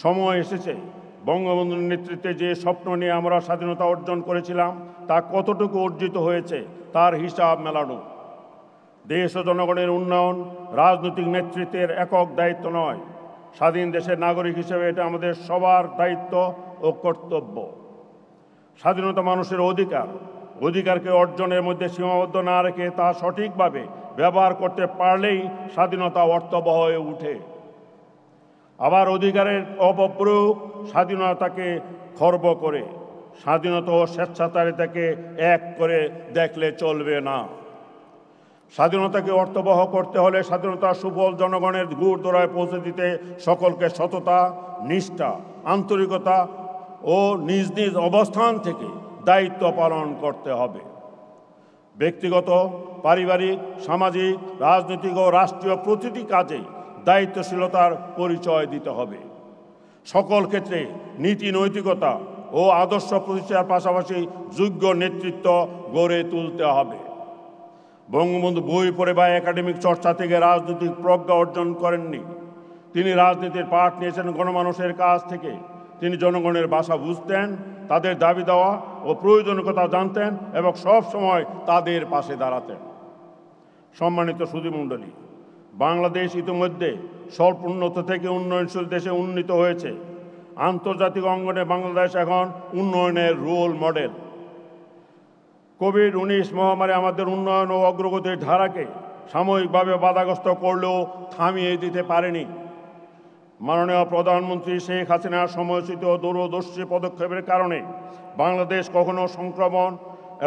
সময় এসেছে বঙ্গবন্ধুর নেতৃত্বে যে স্বপ্ন নিয়ে আমরা স্বাধীনতা অর্জন করেছিলাম তা কতটুকু অর্জিত হয়েছে তার হিসাব মেলানো। দেশ ও জনগণের উন্নয়ন রাজনৈতিক নেতৃত্বের একক দায়িত্ব নয়। স্বাধীন দেশের নাগরিক হিসেবে এটা আমাদের সবার দায়িত্ব ও কর্তব্য। স্বাধীনতা মানুষের অধিকার। অধিকারকে অর্জনের মধ্যে সীমাবদ্ধ না রেখে তা সঠিকভাবে ব্যবহার করতে পারলেই স্বাধীনতা অর্থবহ হয়ে ওঠে। আবার অধিকারের অপপ্রয়োগ স্বাধীনতাকে খর্ব করে। স্বাধীনতা ও স্বেচ্ছাচারিতাকে এক করে দেখলে চলবে না। স্বাধীনতাকে অর্থবহ করতে হলে স্বাধীনতার সুফল জনগণের ঘুরদোড়ায় পৌঁছে দিতে সকলকে সততা, নিষ্ঠা, আন্তরিকতা ও নিজ নিজ অবস্থান থেকে দায়িত্ব পালন করতে হবে। ব্যক্তিগত, পারিবারিক, সামাজিক, রাজনৈতিক ও রাষ্ট্রীয় প্রতিটি কাজে দায়িত্বশীলতার পরিচয় দিতে হবে। সকল ক্ষেত্রে নীতি নৈতিকতা ও আদর্শ প্রতিষ্ঠার পাশাপাশি যোগ্য নেতৃত্ব গড়ে তুলতে হবে। বঙ্গবন্ধু বই পড়ে বা একাডেমিক চর্চা থেকে রাজনৈতিক প্রজ্ঞা অর্জন করেননি। তিনি রাজনীতির পাঠ নিয়েছেন গণমানুষের কাছ থেকে। তিনি জনগণের ভাষা বুঝতেন, তাদের দাবি দেওয়া ও প্রয়োজনীয়তা জানতেন এবং সব সময় তাদের পাশে দাঁড়াতেন। সম্মানিত সুধীমণ্ডলী, বাংলাদেশ ইতিমধ্যে স্বল্পোন্নত থেকে উন্নয়নশীল দেশে উন্নীত হয়েছে। আন্তর্জাতিক অঙ্গনে বাংলাদেশ এখন উন্নয়নের রোল মডেল। কোভিড-19 মহামারী আমাদের উন্নয়ন ও অগ্রগতির ধারাকে সাময়িকভাবে বাধাগ্রস্ত করলেও থামিয়ে দিতে পারেনি। মাননীয় প্রধানমন্ত্রী শেখ হাসিনার সময়োচিত ও দূরদর্শী পদক্ষেপের কারণে বাংলাদেশ কখনো সংক্রমণ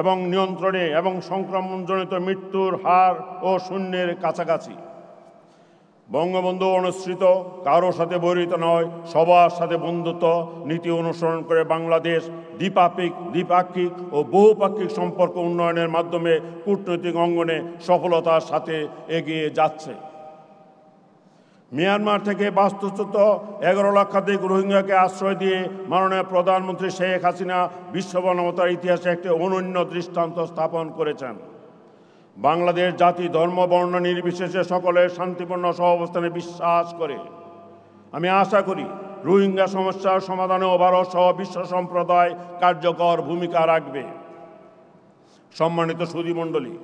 এবং নিয়ন্ত্রণে এবং সংক্রমণজনিত মৃত্যুর হার ও শূন্যের কাছাকাছি। বঙ্গবন্ধু অনুসৃত কারো সাথে বৈরিত নয়, সবার সাথে বন্ধুত্ব নীতি অনুসরণ করে বাংলাদেশ দ্বিপাক্ষিক ও বহুপাক্ষিক সম্পর্ক উন্নয়নের মাধ্যমে কূটনৈতিক অঙ্গনে সফলতার সাথে এগিয়ে যাচ্ছে। মিয়ানমার থেকে বাস্তুচ্যুত 11 লক্ষাধিক রোহিঙ্গাকে আশ্রয় দিয়ে মাননীয় প্রধানমন্ত্রী শেখ হাসিনা বিশ্ব মানবতার ইতিহাসে একটি অনন্য দৃষ্টান্ত স্থাপন করেছেন। বাংলাদেশ জাতি, ধর্ম, বর্ণ নির্বিশেষে সকলের শান্তিপূর্ণ সহাবস্থানে বিশ্বাস করে। আমি আশা করি রোহিঙ্গা সমস্যার সমাধানেও ভারত সহ বিশ্ব সম্প্রদায় কার্যকর ভূমিকা রাখবে। সম্মানিত সুধীমণ্ডলী,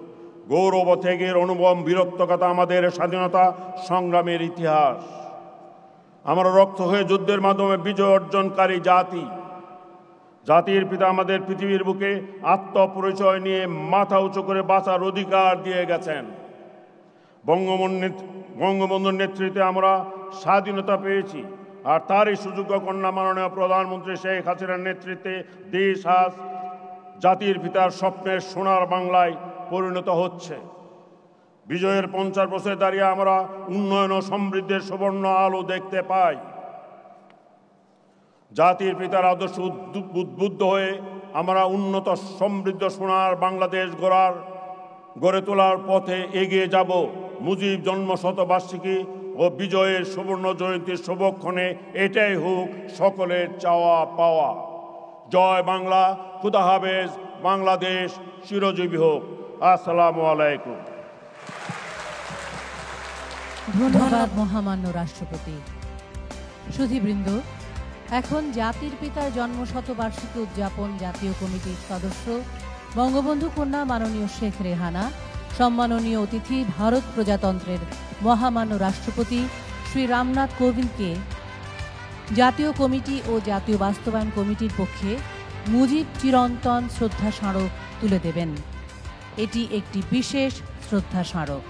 গৌরব ত্যাগের অনুভব, বীরত্বকথা আমাদের স্বাধীনতা সংগ্রামের ইতিহাস। আমরা রক্ত হয়ে যুদ্ধের মাধ্যমে বিজয় অর্জনকারী জাতি। জাতির পিতা আমাদের পৃথিবীর বুকে আত্মপরিচয় নিয়ে মাথা উঁচু করে বাঁচার অধিকার দিয়ে গেছেন। বঙ্গবন্ধুর নেতৃত্বে আমরা স্বাধীনতা পেয়েছি, আর তারই সুযোগ্য কন্যা মাননীয় প্রধানমন্ত্রী শেখ হাসিনার নেতৃত্বে দেশ আজ জাতির পিতার স্বপ্নের সোনার বাংলায় পরিণত হচ্ছে। বিজয়ের 50 বছরে দাঁড়িয়ে আমরা উন্নয়ন ও সমৃদ্ধির সুবর্ণ আলো দেখতে পাই। জাতির পিতার আদর্শ উদ্বুদ্ধ হয়ে আমরা উন্নত সমৃদ্ধ সোনার বাংলাদেশ গড়ে তোলার পথে এগিয়ে যাব। মুজিব জন্ম শতবার্ষিকী ও বিজয়ের সুবর্ণ জয়ন্তীর শুভক্ষণে এটাই হোক সকলের চাওয়া পাওয়া। জয় বাংলা, খুদা হাফেজ, বাংলাদেশ চিরজীবী হোক। আসসালামু আলাইকুম। ধন্যবাদ মহামান্য রাষ্ট্রপতি। সুধীবৃন্দ, এখন জাতির পিতার জন্ম শতবার্ষিকী উদযাপন জাতীয় কমিটির সদস্য বঙ্গবন্ধু কন্যা মাননীয় শেখ রেহানা, সম্মাননীয় অতিথি ভারত প্রজাতন্ত্রের মহামান্য রাষ্ট্রপতি শ্রী রামনাথ কোবিন্দকে জাতীয় কমিটি ও জাতীয় বাস্তবায়ন কমিটির পক্ষে মুজিব চিরন্তন শ্রদ্ধা স্মারক তুলে দেবেন। এটি একটি বিশেষ শ্রদ্ধা স্মারক।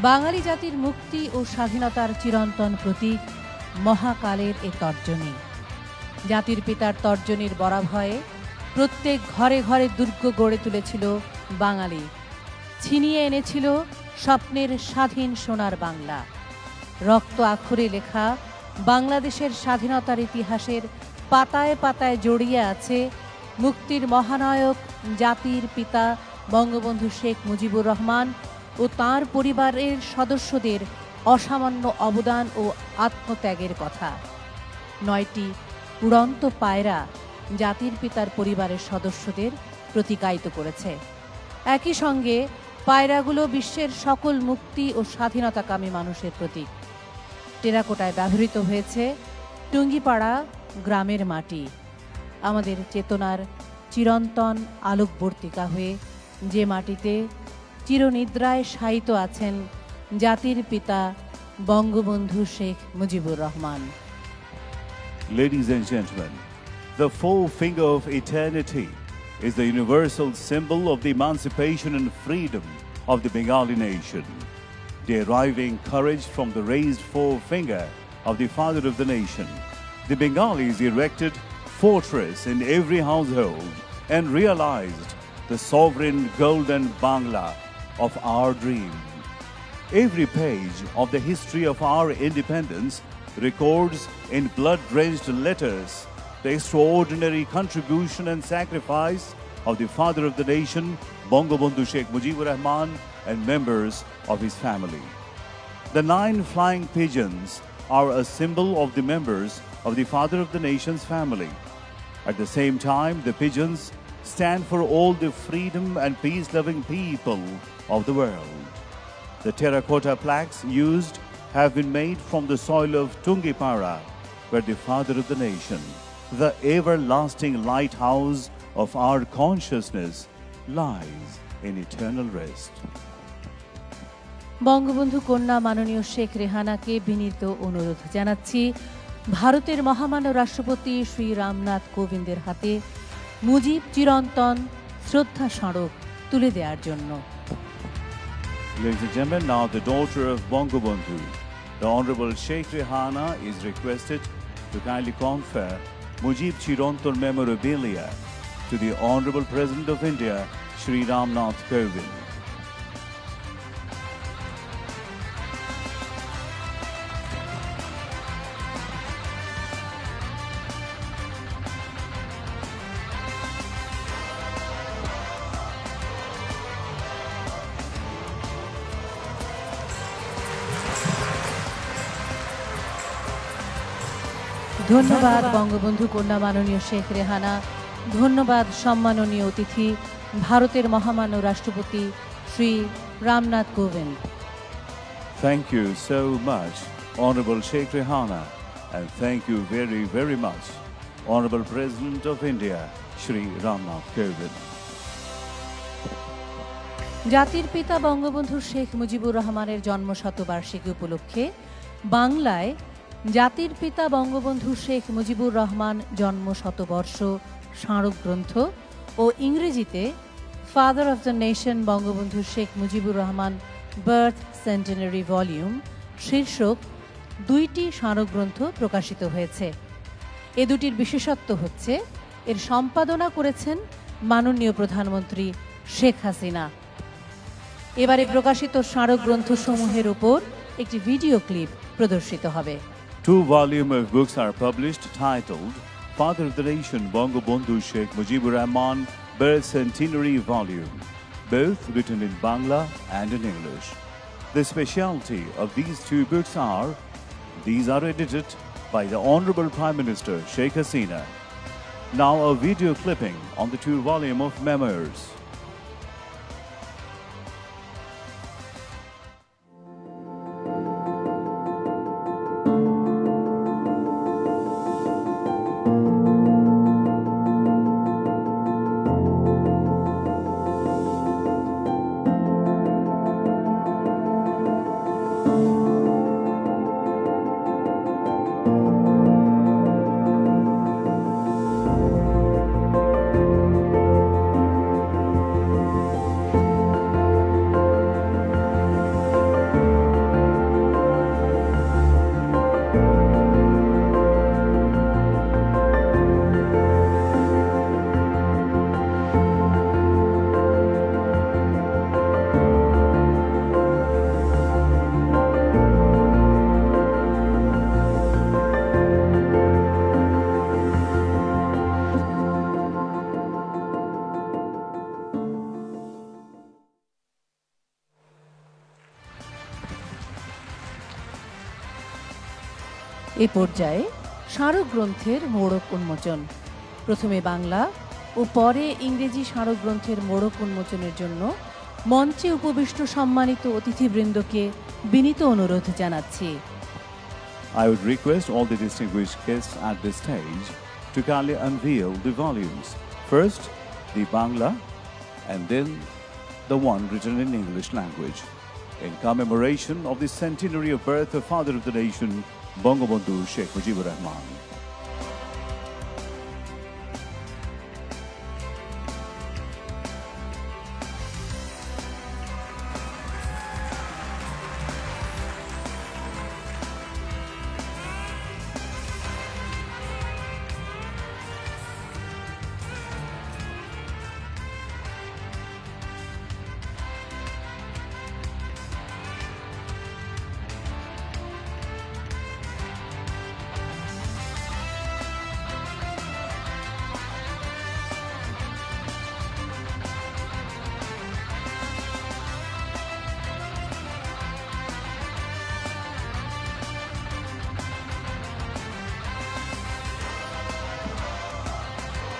বাঙালি জাতির মুক্তি ও স্বাধীনতার চিরন্তন প্রতীক মহাকালের এ তর্জনী। জাতির পিতার তর্জনীর বরাভয়ে প্রত্যেক ঘরে ঘরে দুর্গ গড়ে তুলেছিল বাঙালি, ছিনিয়ে এনেছিল স্বপ্নের স্বাধীন সোনার বাংলা। রক্ত আক্ষরে লেখা বাংলাদেশের স্বাধীনতার ইতিহাসের পাতায় পাতায় জড়িয়ে আছে মুক্তির মহানায়ক জাতির পিতা বঙ্গবন্ধু শেখ মুজিবুর রহমান ও তাঁর পরিবারের সদস্যদের অসামান্য অবদান ও আত্মত্যাগের কথা। 9টি উড়ন্ত পায়রা জাতির পিতার পরিবারের সদস্যদের প্রতিকায়িত করেছে। একই সঙ্গে পায়রাগুলো বিশ্বের সকল মুক্তি ও স্বাধীনতাকামী মানুষের প্রতীক। টেরাকোটায় ব্যবহৃত হয়েছে টুঙ্গিপাড়া গ্রামের মাটি, আমাদের চেতনার চিরন্তন আলোকবর্তিকা হয়ে, যে মাটিতে চিরনিদ্রায় শায়িত আছেন জাতির পিতা Bangabandhu Sheikh Mujibur Rahman. Ladies and gentlemen, the forefinger of eternity is the universal symbol of the emancipation and freedom of the Bengali nation, deriving courage from the raised forefinger of the father of the nation. The Bengalis erected fortress in every household and realized the sovereign golden Bangla of our dream. Every page of the history of our independence records in blood-drenched letters the extraordinary contribution and sacrifice of the father of the nation, Bangabandhu Sheikh Mujibur Rahman, and members of his family. The 9 flying pigeons are a symbol of the members of the father of the nation's family. At the same time, the pigeons stand for all the freedom and peace-loving people of the world. The terracotta plaques used have been made from the soil of Tungipara, where the father of the nation, the everlasting lighthouse of our consciousness, lies in eternal rest. Bangabandhu কন্যা মাননীয় শেখ রেহানাকে বিনীত অনুরোধ জানাচ্ছি ভারতের মহামান্য রাষ্ট্রপতি শ্রী রামনাথ কোবিন্দের হাতে মুজিব চিরন্তন শ্রদ্ধা স্মারক তুলে দেওয়ার জন্য। Ladies and gentlemen, now the daughter of Bangabandhu, the Honorable Sheikh Rehana, is requested to kindly confer Mujib Chirantan memorabilia to the Honorable President of India, Shri Ramnath Kovind. ধন্যবাদ বঙ্গবন্ধু কন্যা মাননীয় শেখ রেহানা। ধন্যবাদ সম্মাননীয় অতিথি ভারতের মহামান্য রাষ্ট্রপতি Shri Ramnath Kovind. Thank you so much, Honorable Sheikh Rehana, and thank you very, very much, Honorable President of India, Shri Ramnath Kovind. জাতির পিতা বঙ্গবন্ধু শেখ মুজিবুর রহমানের জন্ম শতবার্ষিকী উপলক্ষে বাংলায় জাতির পিতা বঙ্গবন্ধু শেখ মুজিবুর রহমান জন্ম শতবর্ষ স্মারক গ্রন্থ ও ইংরেজিতে father of the nation Bangabandhu Sheikh Mujibur Rahman birth centenary volume শীর্ষক 2টি স্মারকগ্রন্থ প্রকাশিত হয়েছে। এ দুটির বিশেষত্ব হচ্ছে এর সম্পাদনা করেছেন মাননীয় প্রধানমন্ত্রী শেখ হাসিনা। এবারে প্রকাশিত স্মারকগ্রন্থসমূহের উপর একটি ভিডিও ক্লিপ প্রদর্শিত হবে। 2 volumes of books are published titled Father of the Nation Bangabandhu Sheikh Mujibur Rahman Birth Centenary Volume, both written in Bangla and in English. The specialty of these 2 books are, these are edited by the Honorable Prime Minister Sheikh Hasina. Now a video clipping on the 2 volumes of memoirs. এ পর্যায়ে স্মারকগ্রন্থের মোড়ক উন্মোচন। প্রথমে বাংলা ও পরে ইংরেজি স্মারকগ্রন্থের মোড়ক উন্মোচনের জন্য মঞ্চে উপবিষ্ট সম্মানিত অতিথিবৃন্দকে বিনীত অনুরোধ জানাচ্ছি। I would request all the distinguished guests at this stage to kindly unveil the volumes. First, the Bangla, and then the one written in English language, in commemoration of the centenary of birth of Father of the Nation, Bangabandhu Sheikh Mujibur Rahman.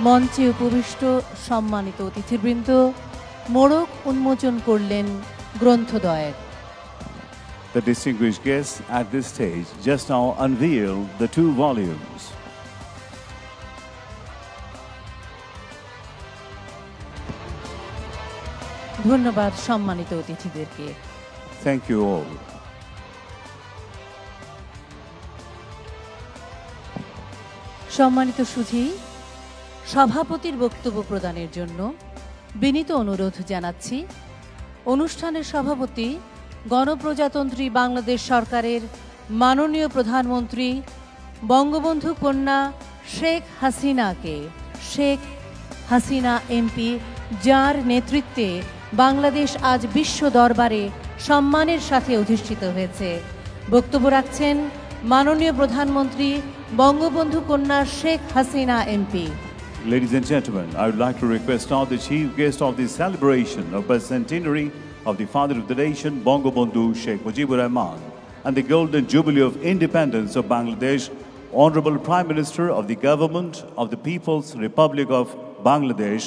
মঞ্চে উপবিষ্ট সম্মানিত অতিথিবৃন্দ মোড়ক উন্মোচন করলেন গ্রন্থদ্বয়ের। The distinguished guests at this stage just now unveil the 2 volumes. ধন্যবাদ সম্মানিত অতিথিদেরকে। Thank you all. সম্মানিত সুধী, সভাপতির বক্তব্য প্রদানের জন্য বিনীত অনুরোধ জানাচ্ছি অনুষ্ঠানের সভাপতি গণপ্রজাতন্ত্রী বাংলাদেশ সরকারের মাননীয় প্রধানমন্ত্রী বঙ্গবন্ধু কন্যা শেখ হাসিনাকে। শেখ হাসিনা এমপি, যার নেতৃত্বে বাংলাদেশ আজ বিশ্ব দরবারে সম্মানের সাথে অধিষ্ঠিত হয়েছে। বক্তব্য রাখছেন মাননীয় প্রধানমন্ত্রী বঙ্গবন্ধু কন্যা Sheikh Hasina MP. Ladies and gentlemen, I would like to request now the chief guest of the celebration of the centenary of the Father of the Nation, Bangabandhu Sheikh Mujibur Rahman, and the Golden Jubilee of Independence of Bangladesh, Honorable Prime Minister of the Government of the People's Republic of Bangladesh,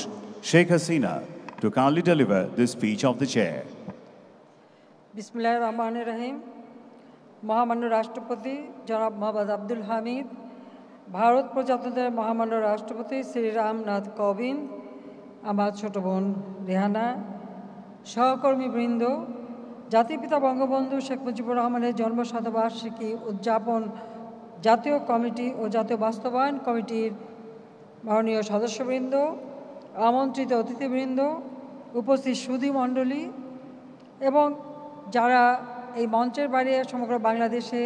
Sheikh Hasina, to kindly deliver the speech of the chair. बिस्मिल्लाहिर रहमानिर रहीम। মহামান্য রাষ্ট্রপতি জনাব মোহাম্মদ আব্দুল হামিদ, ভারত প্রজাতন্ত্রের মহামান্য রাষ্ট্রপতি শ্রী রামনাথ কোবিন্দ, আমার ছোট বোন রেহানা, সহকর্মীবৃন্দ, জাতিপিতা বঙ্গবন্ধু শেখ মুজিবুর রহমানের জন্মশতবার্ষিকী উদযাপন জাতীয় কমিটি ও জাতীয় বাস্তবায়ন কমিটির মাননীয় সদস্যবৃন্দ, আমন্ত্রিত অতিথিবৃন্দ, উপস্থিত সুধী মণ্ডলী এবং যারা এই মঞ্চের বাইরে সমগ্র বাংলাদেশে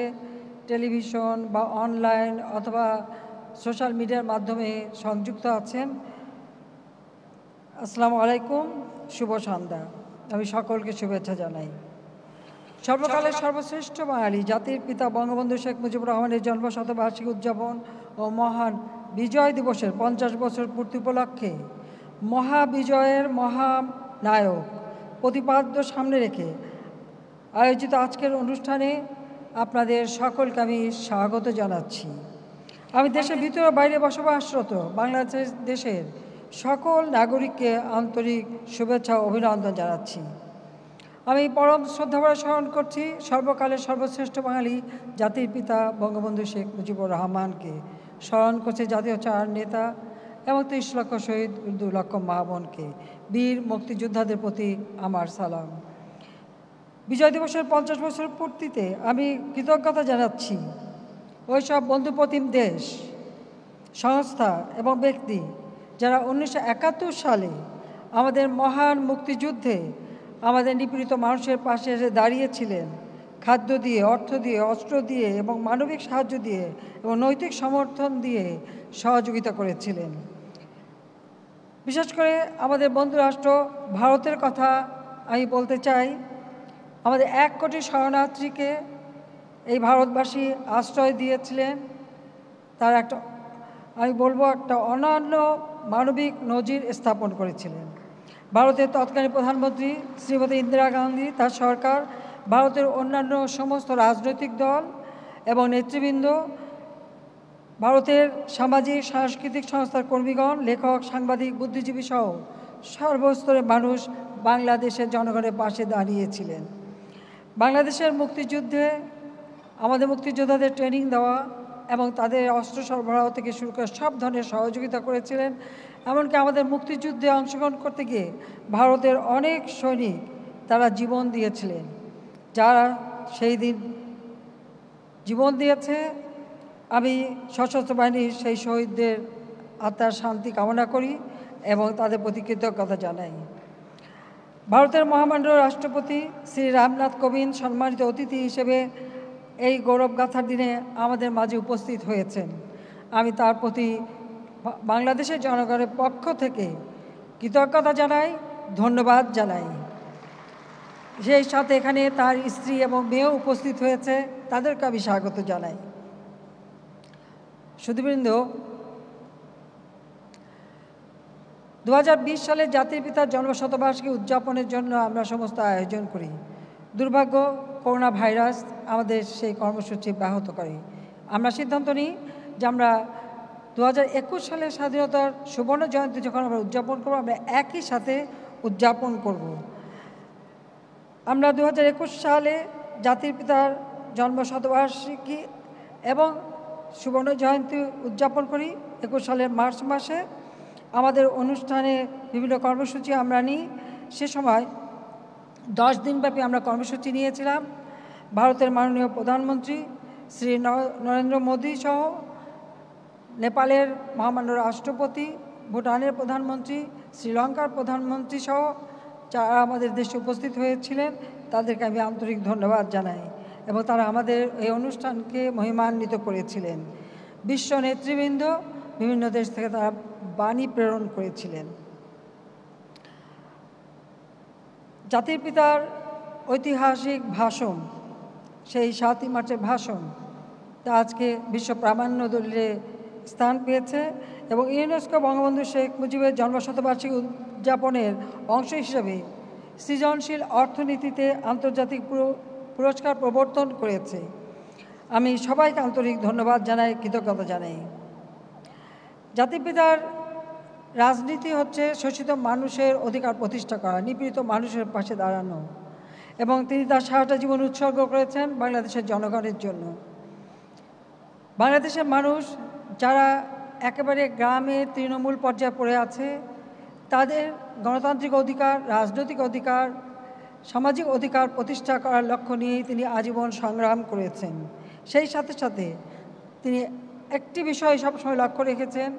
টেলিভিশন বা অনলাইন অথবা সোশ্যাল মিডিয়ার মাধ্যমে সংযুক্ত আছেন, আসসালামু আলাইকুম, শুভ সন্ধ্যা। আমি সকলকে শুভেচ্ছা জানাই। সর্বকালের সর্বশ্রেষ্ঠ বাঙালি জাতির পিতা বঙ্গবন্ধু শেখ মুজিবুর রহমানের জন্মশতবার্ষিকী উদযাপন ও মহান বিজয় দিবসের 50 বছর পূর্তি উপলক্ষে মহাবিজয়ের মহানায়ক প্রতিপাদ্য সামনে রেখে আয়োজিত আজকের অনুষ্ঠানে আপনাদের সকলকে আমি স্বাগত জানাচ্ছি। আমি দেশের ভিতরে বাইরে বসবাসরত বাংলাদেশ দেশের সকল নাগরিককে আন্তরিক শুভেচ্ছা ও অভিনন্দন জানাচ্ছি। আমি পরম শ্রদ্ধাভরে স্মরণ করছি সর্বকালের সর্বশ্রেষ্ঠ বাঙালি জাতির পিতা বঙ্গবন্ধু শেখ মুজিবুর রহমানকে, স্মরণ করছি জাতীয় 4 নেতা এবং 30 লক্ষ শহীদ, 2 লক্ষ মা বোনকে, বীর মুক্তিযোদ্ধাদের প্রতি আমার সালাম। বিজয় দিবসের 50 বছর পূর্তিতে আমি কৃতজ্ঞতা জানাচ্ছি ওই সব বন্ধুপ্রতিম দেশ, সংস্থা এবং ব্যক্তি যারা 1971 সালে আমাদের মহান মুক্তিযুদ্ধে আমাদের নিপীড়িত মানুষের পাশে এসে দাঁড়িয়েছিলেন, খাদ্য দিয়ে, অর্থ দিয়ে, অস্ত্র দিয়ে এবং মানবিক সাহায্য দিয়ে এবং নৈতিক সমর্থন দিয়ে সহযোগিতা করেছিলেন। বিশেষ করে আমাদের বন্ধুরাষ্ট্র ভারতের কথা আমি বলতে চাই। আমাদের 1 কোটি শরণার্থীকে এই ভারতবাসী আশ্রয় দিয়েছিলেন। তার আমি বলবো একটা অনন্য মানবিক নজির স্থাপন করেছিলেন। ভারতের তৎকালীন প্রধানমন্ত্রী শ্রীমতী ইন্দিরা গান্ধী, তার সরকার, ভারতের অন্যান্য সমস্ত রাজনৈতিক দল এবং নেতৃবৃন্দ, ভারতের সামাজিক সাংস্কৃতিক সংস্থার কর্মীগণ, লেখক, সাংবাদিক, বুদ্ধিজীবী সহ সর্বস্তরের মানুষ বাংলাদেশের জনগণের পাশে দাঁড়িয়েছিলেন। বাংলাদেশের মুক্তিযুদ্ধে আমাদের মুক্তিযোদ্ধাদের ট্রেনিং দেওয়া এবং তাদের অস্ত্র সরবরাহ থেকে শুরু করে সব ধরনের সহযোগিতা করেছিলেন। এমনকি আমাদের মুক্তিযুদ্ধে অংশগ্রহণ করতে গিয়ে ভারতের অনেক সৈনিক তারা জীবন দিয়েছিলেন। যারা সেই দিন জীবন দিয়েছে, আমি সশস্ত্র বাহিনীর সেই শহীদদের আত্মার শান্তি কামনা করি এবং তাদের প্রতি কৃতজ্ঞতা জানাই। ভারতের মহামান্য রাষ্ট্রপতি শ্রী রামনাথ কোবিন্দ সম্মানিত অতিথি হিসেবে এই গৌরবগাথার দিনে আমাদের মাঝে উপস্থিত হয়েছেন। আমি তার প্রতি বাংলাদেশের জনগণের পক্ষ থেকে কৃতজ্ঞতা জানাই, ধন্যবাদ জানাই। সেই সাথে এখানে তার স্ত্রী এবং মেয়েও উপস্থিত হয়েছে, তাদেরকে আমি স্বাগত জানাই। সুধীবৃন্দ, 2020 সালে জাতির পিতার জন্মশতবার্ষিকী উদযাপনের জন্য আমরা সমস্ত আয়োজন করি। দুর্ভাগ্য, করোনা ভাইরাস আমাদের সেই কর্মসূচি ব্যাহত করে। আমরা সিদ্ধান্ত নিই যে আমরা 2021 সালের স্বাধীনতার সুবর্ণ জয়ন্তী যখন আমরা উদযাপন করব, আমরা একই সাথে উদযাপন করব। আমরা 2021 সালে জাতির পিতার জন্মশতবার্ষিকী এবং সুবর্ণ জয়ন্তী উদযাপন করি 21 সালের মার্চ মাসে। আমাদের অনুষ্ঠানে বিভিন্ন কর্মসূচি আমরা নিই। সে সময় 10 দিনব্যাপী আমরা কর্মসূচি নিয়েছিলাম। ভারতের মাননীয় প্রধানমন্ত্রী শ্রী নরেন্দ্র মোদী সহ, নেপালের মহামান্য রাষ্ট্রপতি, ভুটানের প্রধানমন্ত্রী, শ্রীলঙ্কার প্রধানমন্ত্রী সহ যারা আমাদের দেশে উপস্থিত হয়েছিলেন, তাদেরকে আমি আন্তরিক ধন্যবাদ জানাই এবং তারা আমাদের এই অনুষ্ঠানকে মহিমান্বিত করেছিলেন। বিশ্ব নেতৃবৃন্দ বিভিন্ন দেশ থেকে তারা বাণী প্রেরণ করেছিলেন। জাতির পিতার ঐতিহাসিক ভাষণ, সেই 7ই মার্চের ভাষণ, তা আজকে বিশ্ব প্রামাণ্য দলিলে স্থান পেয়েছে এবং ইউনেস্কো বঙ্গবন্ধু শেখ মুজিবের জন্মশতবার্ষিকী উদযাপনের অংশ হিসেবে সৃজনশীল অর্থনীতিতে আন্তর্জাতিক পুরস্কার প্রবর্তন করেছে। আমি সবাইকে আন্তরিক ধন্যবাদ জানাই, কৃতজ্ঞতা জানাই। জাতির পিতার রাজনীতি হচ্ছে শোষিত মানুষের অধিকার প্রতিষ্ঠা করা, নিপীড়িত মানুষের পাশে দাঁড়ানো, এবং তিনি তার সারাটা জীবন উৎসর্গ করেছেন বাংলাদেশের জনগণের জন্য। বাংলাদেশের মানুষ যারা একেবারে গ্রামে তৃণমূল পর্যায়ে পড়ে আছে, তাদের গণতান্ত্রিক অধিকার, রাজনৈতিক অধিকার, সামাজিক অধিকার প্রতিষ্ঠা করার লক্ষ্য নিয়েই তিনি আজীবন সংগ্রাম করেছেন। সেই সাথে সাথে তিনি একটি বিষয় সবসময় লক্ষ্য রেখেছেন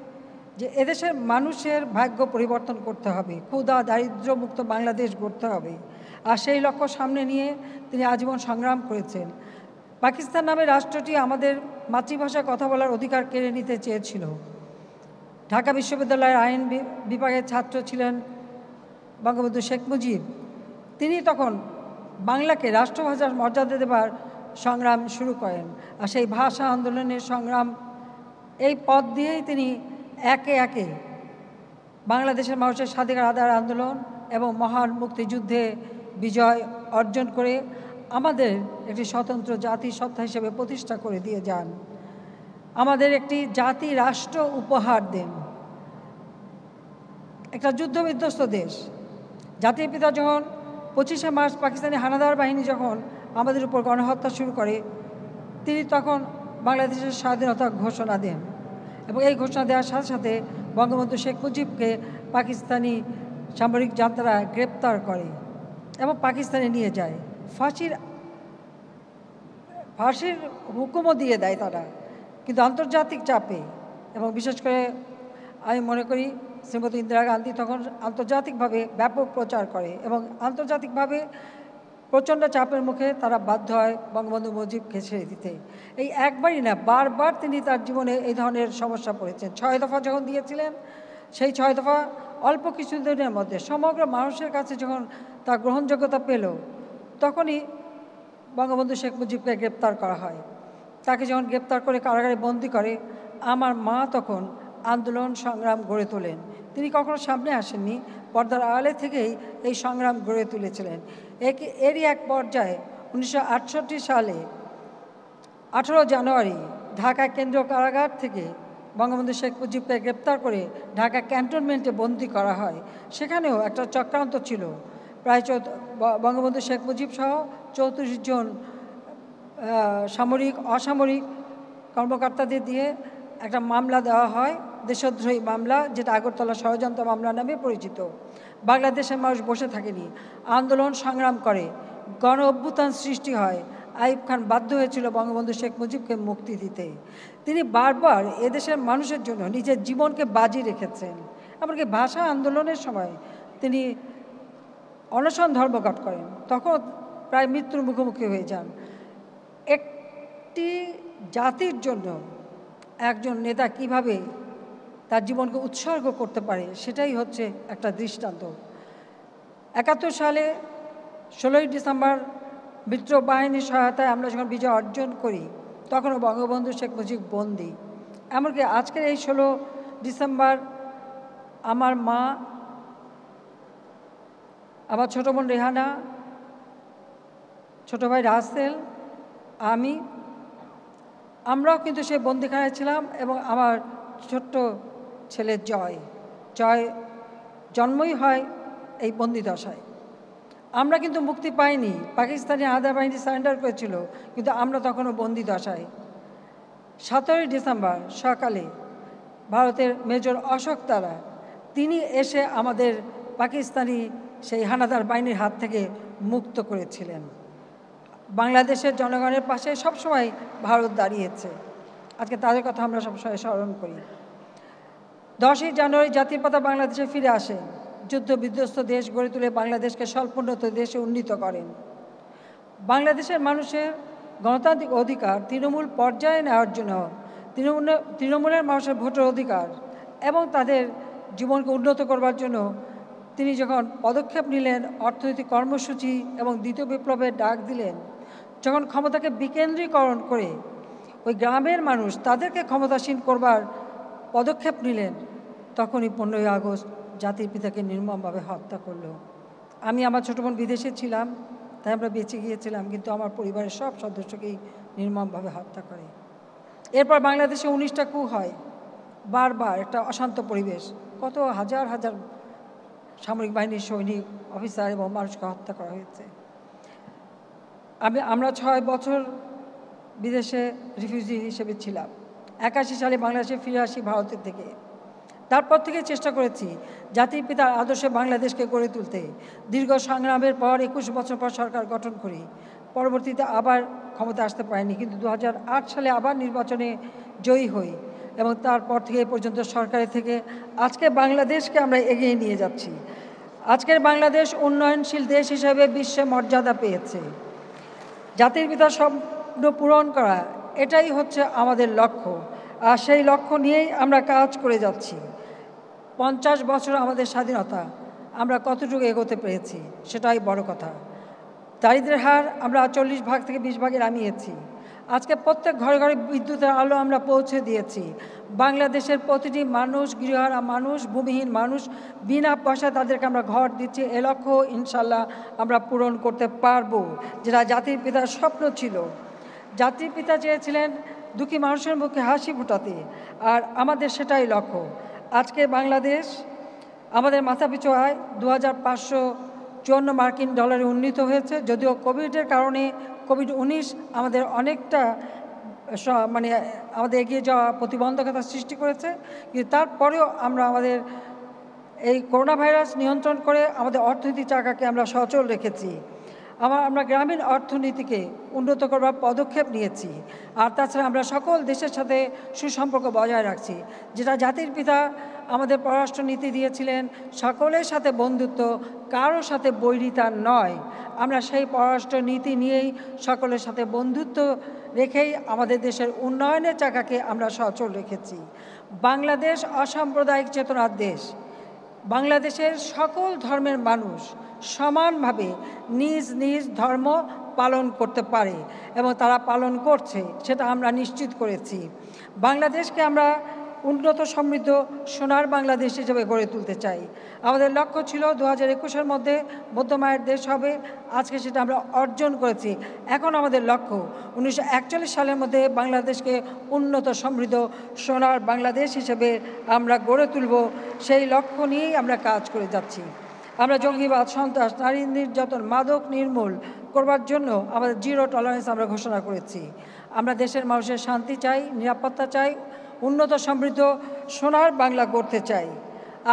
যে এদেশের মানুষের ভাগ্য পরিবর্তন করতে হবে, ক্ষুধা দারিদ্র্যমুক্ত বাংলাদেশ গড়তে হবে। আর সেই লক্ষ্য সামনে নিয়ে তিনি আজীবন সংগ্রাম করেছেন। পাকিস্তান নামে রাষ্ট্রটি আমাদের মাতৃভাষায় কথা বলার অধিকার কেড়ে নিতে চেয়েছিল। ঢাকা বিশ্ববিদ্যালয়ের আইন বিভাগের ছাত্র ছিলেন বঙ্গবন্ধু শেখ মুজিব। তিনি তখন বাংলাকে রাষ্ট্রভাষার মর্যাদা দেবার সংগ্রাম শুরু করেন। আর সেই ভাষা আন্দোলনের সংগ্রাম, এই পথ দিয়েই তিনি একে একে বাংলাদেশের মানুষের স্বাধিকার আদায়ের আন্দোলন এবং মহান মুক্তিযুদ্ধে বিজয় অর্জন করে আমাদের একটি স্বতন্ত্র জাতি সত্তা হিসেবে প্রতিষ্ঠা করে দিয়ে যান। আমাদের একটি জাতি রাষ্ট্র উপহার দেন। একটা যুদ্ধবিধ্বস্ত দেশ, জাতির পিতা যখন 25শে মার্চ পাকিস্তানি হানাদার বাহিনী যখন আমাদের উপর গণহত্যা শুরু করে, তিনি তখন বাংলাদেশের স্বাধীনতা ঘোষণা দেন এবং এই ঘোষণা দেওয়ার সাথে সাথে বঙ্গবন্ধু শেখ মুজিবকে পাকিস্তানি সামরিক জান্তারা গ্রেপ্তার করে এবং পাকিস্তানে নিয়ে যায়। ফাঁসির হুকুমও দিয়ে দেয় তারা, কিন্তু আন্তর্জাতিক চাপে এবং বিশেষ করে আমি মনে করি শ্রীমতী ইন্দিরা গান্ধী তখন আন্তর্জাতিকভাবে ব্যাপক প্রচার করে এবং আন্তর্জাতিকভাবে প্রচণ্ড চাপের মুখে তারা বাধ্য হয় বঙ্গবন্ধু মুজিবকে ছেড়ে দিতে। এই একবারই না, বারবার তিনি তার জীবনে এই ধরনের সমস্যা পড়েছেন। 6 দফা যখন দিয়েছিলেন, সেই 6 দফা অল্প কিছুদিনের মধ্যে সমগ্র মানুষের কাছে যখন তার গ্রহণযোগ্যতা পেল, তখনই বঙ্গবন্ধু শেখ মুজিবকে গ্রেপ্তার করা হয়। তাকে যখন গ্রেপ্তার করে কারাগারে বন্দি করে, আমার মা তখন আন্দোলন সংগ্রাম গড়ে তোলেন। তিনি কখনো সামনে আসেননি, পর্দার আড়ালে থেকেই এই সংগ্রাম গড়ে তুলেছিলেন। এরই এক পর্যায়ে 1968 সালে 18 জানুয়ারি ঢাকা কেন্দ্রীয় কারাগার থেকে বঙ্গবন্ধু শেখ মুজিবকে গ্রেপ্তার করে ঢাকা ক্যান্টনমেন্টে বন্দি করা হয়। সেখানেও একটা চক্রান্ত ছিল। প্রায় বঙ্গবন্ধু শেখ মুজিব সহ 34 জন সামরিক অসামরিক কর্মকর্তাদের দিয়ে একটা মামলা দেওয়া হয়, দেশদ্রোহী মামলা, যেটা আগরতলা ষড়যন্ত্র মামলা নামে পরিচিত। বাংলাদেশের মানুষ বসে থাকেনি, আন্দোলন সংগ্রাম করে, গণ অভ্যুত্থান সৃষ্টি হয়। আইয়ুব খান বাধ্য হয়েছিল বঙ্গবন্ধু শেখ মুজিবকে মুক্তি দিতে। তিনি বারবার এদেশের মানুষের জন্য নিজের জীবনকে বাজি রেখেছেন। এমনকি ভাষা আন্দোলনের সময় তিনি অনশন ধর্মঘট করেন, তখন প্রায় মৃত্যুর মুখোমুখি হয়ে যান। একটি জাতির জন্য একজন নেতা কিভাবে তার জীবনকে উৎসর্গ করতে পারে, সেটাই হচ্ছে একটা দৃষ্টান্ত। 71 সালে 16ই ডিসেম্বর মিত্র বাহিনীর সহায়তায় আমরা যখন বিজয় অর্জন করি, তখনও বঙ্গবন্ধু শেখ মুজিব বন্দী। এমনকি আজকের এই 16 ডিসেম্বর আমার মা, আমার ছোটো বোন রেহানা, ছোটো ভাই রাসেল, আমরাও কিন্তু সেই বন্দিখানায় ছিলাম এবং আমার ছোট্ট ছেলে জয় জন্মই হয় এই বন্দিদশায়। আমরা কিন্তু মুক্তি পাইনি, পাকিস্তানি হানাদার বাহিনী সারেন্ডার করেছিল, কিন্তু আমরা তখনও বন্দিদশায়। 17ই ডিসেম্বর সকালে ভারতের মেজর অশোক তারা, তিনি এসে আমাদের পাকিস্তানি সেই হানাদার বাহিনীর হাত থেকে মুক্ত করেছিলেন। বাংলাদেশের জনগণের পাশে সবসময় ভারত দাঁড়িয়েছে। আজকে তাদের কথা আমরা সবসময় স্মরণ করি। 10ই জানুয়ারি জাতির পিতা বাংলাদেশে ফিরে আসে, যুদ্ধ বিধ্বস্ত দেশ গড়ে তুলে বাংলাদেশকে স্বল্পোন্নত দেশে উন্নীত করেন। বাংলাদেশের মানুষের গণতান্ত্রিক অধিকার তৃণমূল পর্যায়ে নেওয়ার জন্য তৃণমূলের মানুষের ভোটের অধিকার এবং তাদের জীবনকে উন্নত করবার জন্য তিনি যখন পদক্ষেপ নিলেন, অর্থনৈতিক কর্মসূচি এবং দ্বিতীয় বিপ্লবের ডাক দিলেন, যখন ক্ষমতাকে বিকেন্দ্রীকরণ করে ওই গ্রামের মানুষ তাদেরকে ক্ষমতাসীন করবার পদক্ষেপ নিলেন, তখনই 15ই আগস্ট জাতির পিতাকে নির্মমভাবে হত্যা করল। আমি আমার ছোটো বোন বিদেশে ছিলাম, তাই আমরা বেঁচে গিয়েছিলাম, কিন্তু আমার পরিবারের সব সদস্যকেই নির্মমভাবে হত্যা করে। এরপর বাংলাদেশে 19টা কূপ হয়, বারবার একটা অশান্ত পরিবেশ, কত হাজার হাজার সামরিক বাহিনীর সৈনিক, অফিসার এবং মানুষকে হত্যা করা হয়েছে। আমরা 6 বছর বিদেশে রিফিউজি হিসেবে ছিলাম। 81 সালে বাংলাদেশে ফিরে আসি ভারতের থেকে। তারপর থেকে চেষ্টা করেছি জাতির পিতার আদর্শে বাংলাদেশকে গড়ে তুলতে। দীর্ঘ সংগ্রামের পর 21 বছর পর সরকার গঠন করি। পরবর্তীতে আবার ক্ষমতা আসতে পারেনি, কিন্তু 2008 সালে আবার নির্বাচনে জয়ী হই এবং তারপর থেকে এই পর্যন্ত সরকারের থেকে আজকে বাংলাদেশকে আমরা এগিয়ে নিয়ে যাচ্ছি। আজকের বাংলাদেশ উন্নয়নশীল দেশ হিসেবে বিশ্বে মর্যাদা পেয়েছে। জাতির পিতার স্বপ্ন পূরণ করা এটাই হচ্ছে আমাদের লক্ষ্য, আর সেই লক্ষ্য নিয়েই আমরা কাজ করে যাচ্ছি। 50 বছর আমাদের স্বাধীনতা, আমরা কতটুকু এগোতে পেরেছি সেটাই বড় কথা। দারিদ্র্যের হার আমরা 40 ভাগ থেকে 20 ভাগে নামিয়েছি। আজকে প্রত্যেক ঘরে ঘরে বিদ্যুতের আলো আমরা পৌঁছে দিয়েছি। বাংলাদেশের প্রতিটি মানুষ, গৃহহারা মানুষ, ভূমিহীন মানুষ, বিনা পয়সায় তাদেরকে আমরা ঘর দিচ্ছি। এ লক্ষ্য ইনশাল্লাহ আমরা পূরণ করতে পারবো, যেটা জাতির পিতার স্বপ্ন ছিল। জাতির পিতা চেয়েছিলেন দুঃখী মানুষের মুখে হাসি ফোটাতে, আর আমাদের সেটাই লক্ষ্য। আজকে বাংলাদেশ আমাদের মাথাপিছু আয় 2554 মার্কিন ডলারে উন্নীত হয়েছে। যদিও কোভিডের কারণে কোভিড-19 আমাদের অনেকটা আমাদের এগিয়ে যাওয়া প্রতিবন্ধকতা সৃষ্টি করেছে, কিন্তু তারপরেও আমরা আমাদের এই করোনা ভাইরাস নিয়ন্ত্রণ করে আমাদের অর্থনীতি চাকাকে আমরা সচল রেখেছি। আমরা গ্রামীণ অর্থনীতিকে উন্নত করবার পদক্ষেপ নিয়েছি। আর তাছাড়া আমরা সকল দেশের সাথে সুসম্পর্ক বজায় রাখছি, যেটা জাতির পিতা আমাদের পররাষ্ট্রনীতি দিয়েছিলেন, সকলের সাথে বন্ধুত্ব, কারোর সাথে বৈরিতা নয়। আমরা সেই পররাষ্ট্র নীতি নিয়েই সকলের সাথে বন্ধুত্ব রেখেই আমাদের দেশের উন্নয়নের চাকাকে আমরা সচল রেখেছি। বাংলাদেশ অসাম্প্রদায়িক চেতনার দেশ। বাংলাদেশের সকল ধর্মের মানুষ সমানভাবে নিজ নিজ ধর্ম পালন করতে পারে এবং তারা পালন করছে, সেটা আমরা নিশ্চিত করেছি। বাংলাদেশকে আমরা উন্নত সমৃদ্ধ সোনার বাংলাদেশ হিসেবে গড়ে তুলতে চাই। আমাদের লক্ষ্য ছিল 2021-এর মধ্যে মধ্যমায়ের দেশ হবে, আজকে সেটা আমরা অর্জন করেছি। এখন আমাদের লক্ষ্য 1941 সালের মধ্যে বাংলাদেশকে উন্নত সমৃদ্ধ সোনার বাংলাদেশ হিসেবে আমরা গড়ে তুলব। সেই লক্ষ্য নিয়েই আমরা কাজ করে যাচ্ছি। আমরা জঙ্গিবাদ, সন্ত্রাস, নারী নির্যাতন, মাদক নির্মূল করবার জন্য আমাদের 0 টলারেন্স আমরা ঘোষণা করেছি। আমরা দেশের মানুষের শান্তি চাই, নিরাপত্তা চাই, উন্নত সমৃদ্ধ সোনার বাংলা গড়তে চাই।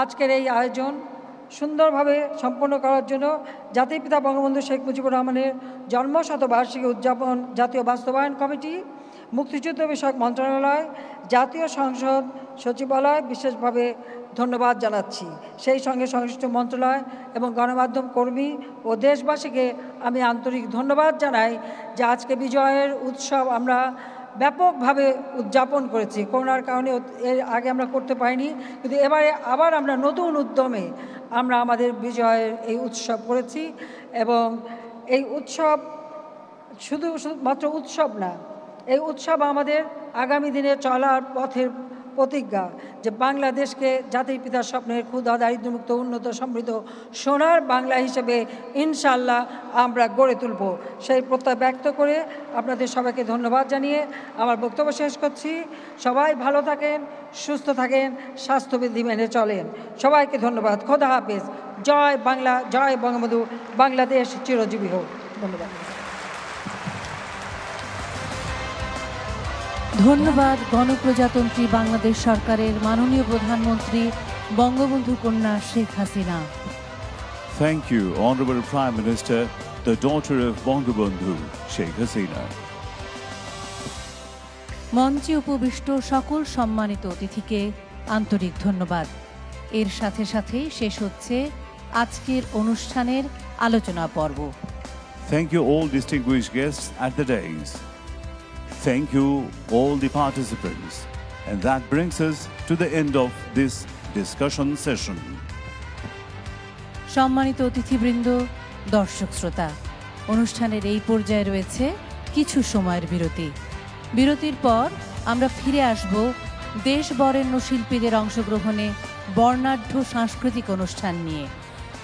আজকের এই আয়োজন সুন্দরভাবে সম্পন্ন করার জন্য জাতির পিতা বঙ্গবন্ধু শেখ মুজিবুর রহমানের জন্মশতবার্ষিকী উদযাপন জাতীয় বাস্তবায়ন কমিটি, মুক্তিযুদ্ধ বিষয়ক মন্ত্রণালয়, জাতীয় সংসদ সচিবালয় বিশেষভাবে ধন্যবাদ জানাচ্ছি। সেই সঙ্গে সংশ্লিষ্ট মন্ত্রণালয় এবং গণমাধ্যম কর্মী ও দেশবাসীকে আমি আন্তরিক ধন্যবাদ জানাই যে আজকে বিজয়ের উৎসব আমরা ব্যাপকভাবে উদযাপন করেছি। করোনার কারণে এর আগে আমরা করতে পারিনি, কিন্তু এবারে আবার আমরা নতুন উদ্যমে আমরা আমাদের বিজয়ের এই উৎসব করেছি। এবং এই উৎসব শুধু মাত্র উৎসব না, এই উৎসব আমাদের আগামী দিনে চলার পথের প্রতিজ্ঞা, যে বাংলাদেশকে জাতির পিতার স্বপ্নের ক্ষুধা দারিদ্র্যমুক্ত উন্নত সমৃদ্ধ সোনার বাংলা হিসেবে ইনশাল্লাহ আমরা গড়ে তুলব। সেই প্রত্যয় ব্যক্ত করে আপনাদের সবাইকে ধন্যবাদ জানিয়ে আমার বক্তব্য শেষ করছি। সবাই ভালো থাকেন, সুস্থ থাকেন, স্বাস্থ্যবিধি মেনে চলেন। সবাইকে ধন্যবাদ। খোদা হাফেজ। জয় বাংলা, জয় বঙ্গবন্ধু। বাংলাদেশ চিরজীবী হোক। ধন্যবাদ। ধন্যবাদ গণপ্রজাতন্ত্রী বাংলাদেশ সরকারের মাননীয় প্রধানমন্ত্রী বঙ্গবন্ধু কন্যা Sheikh Hasina. Thank you, Honorable Prime Minister, the daughter of Bangabandhu, Sheikh Hasina. মঞ্চে উপবিষ্ট সকল সম্মানিত অতিথিকে আন্তরিক ধন্যবাদ। এর সাথে সাথে শেষ হচ্ছে আজকের অনুষ্ঠানের আলোচনা পর্ব। Thank you all distinguished guests at the dais. Thank you all the participants. And that brings us to the end of this discussion session. সম্মানিত অতিথিবৃন্দ, দর্শক শ্রোতা, অনুষ্ঠানের এই পর্যায়ে রয়েছে কিছু সময়ের বিরতি। বিরতির পর আমরা ফিরে আসব দেশ বরেণ্য শিল্পীদের অংশগ্রহণে বর্ণাঢ্য সাংস্কৃতিক অনুষ্ঠান নিয়ে।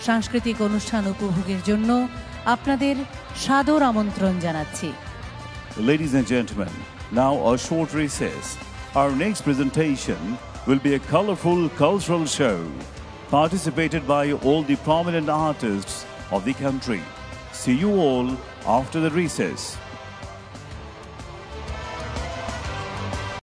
সাংস্কৃতিক অনুষ্ঠান উপভোগের জন্য আপনাদের সাদর আমন্ত্রণ জানাচ্ছি। Ladies and gentlemen, now a short recess. Our next presentation will be a colorful cultural show participated by all the prominent artists of the country. See you all after the recess.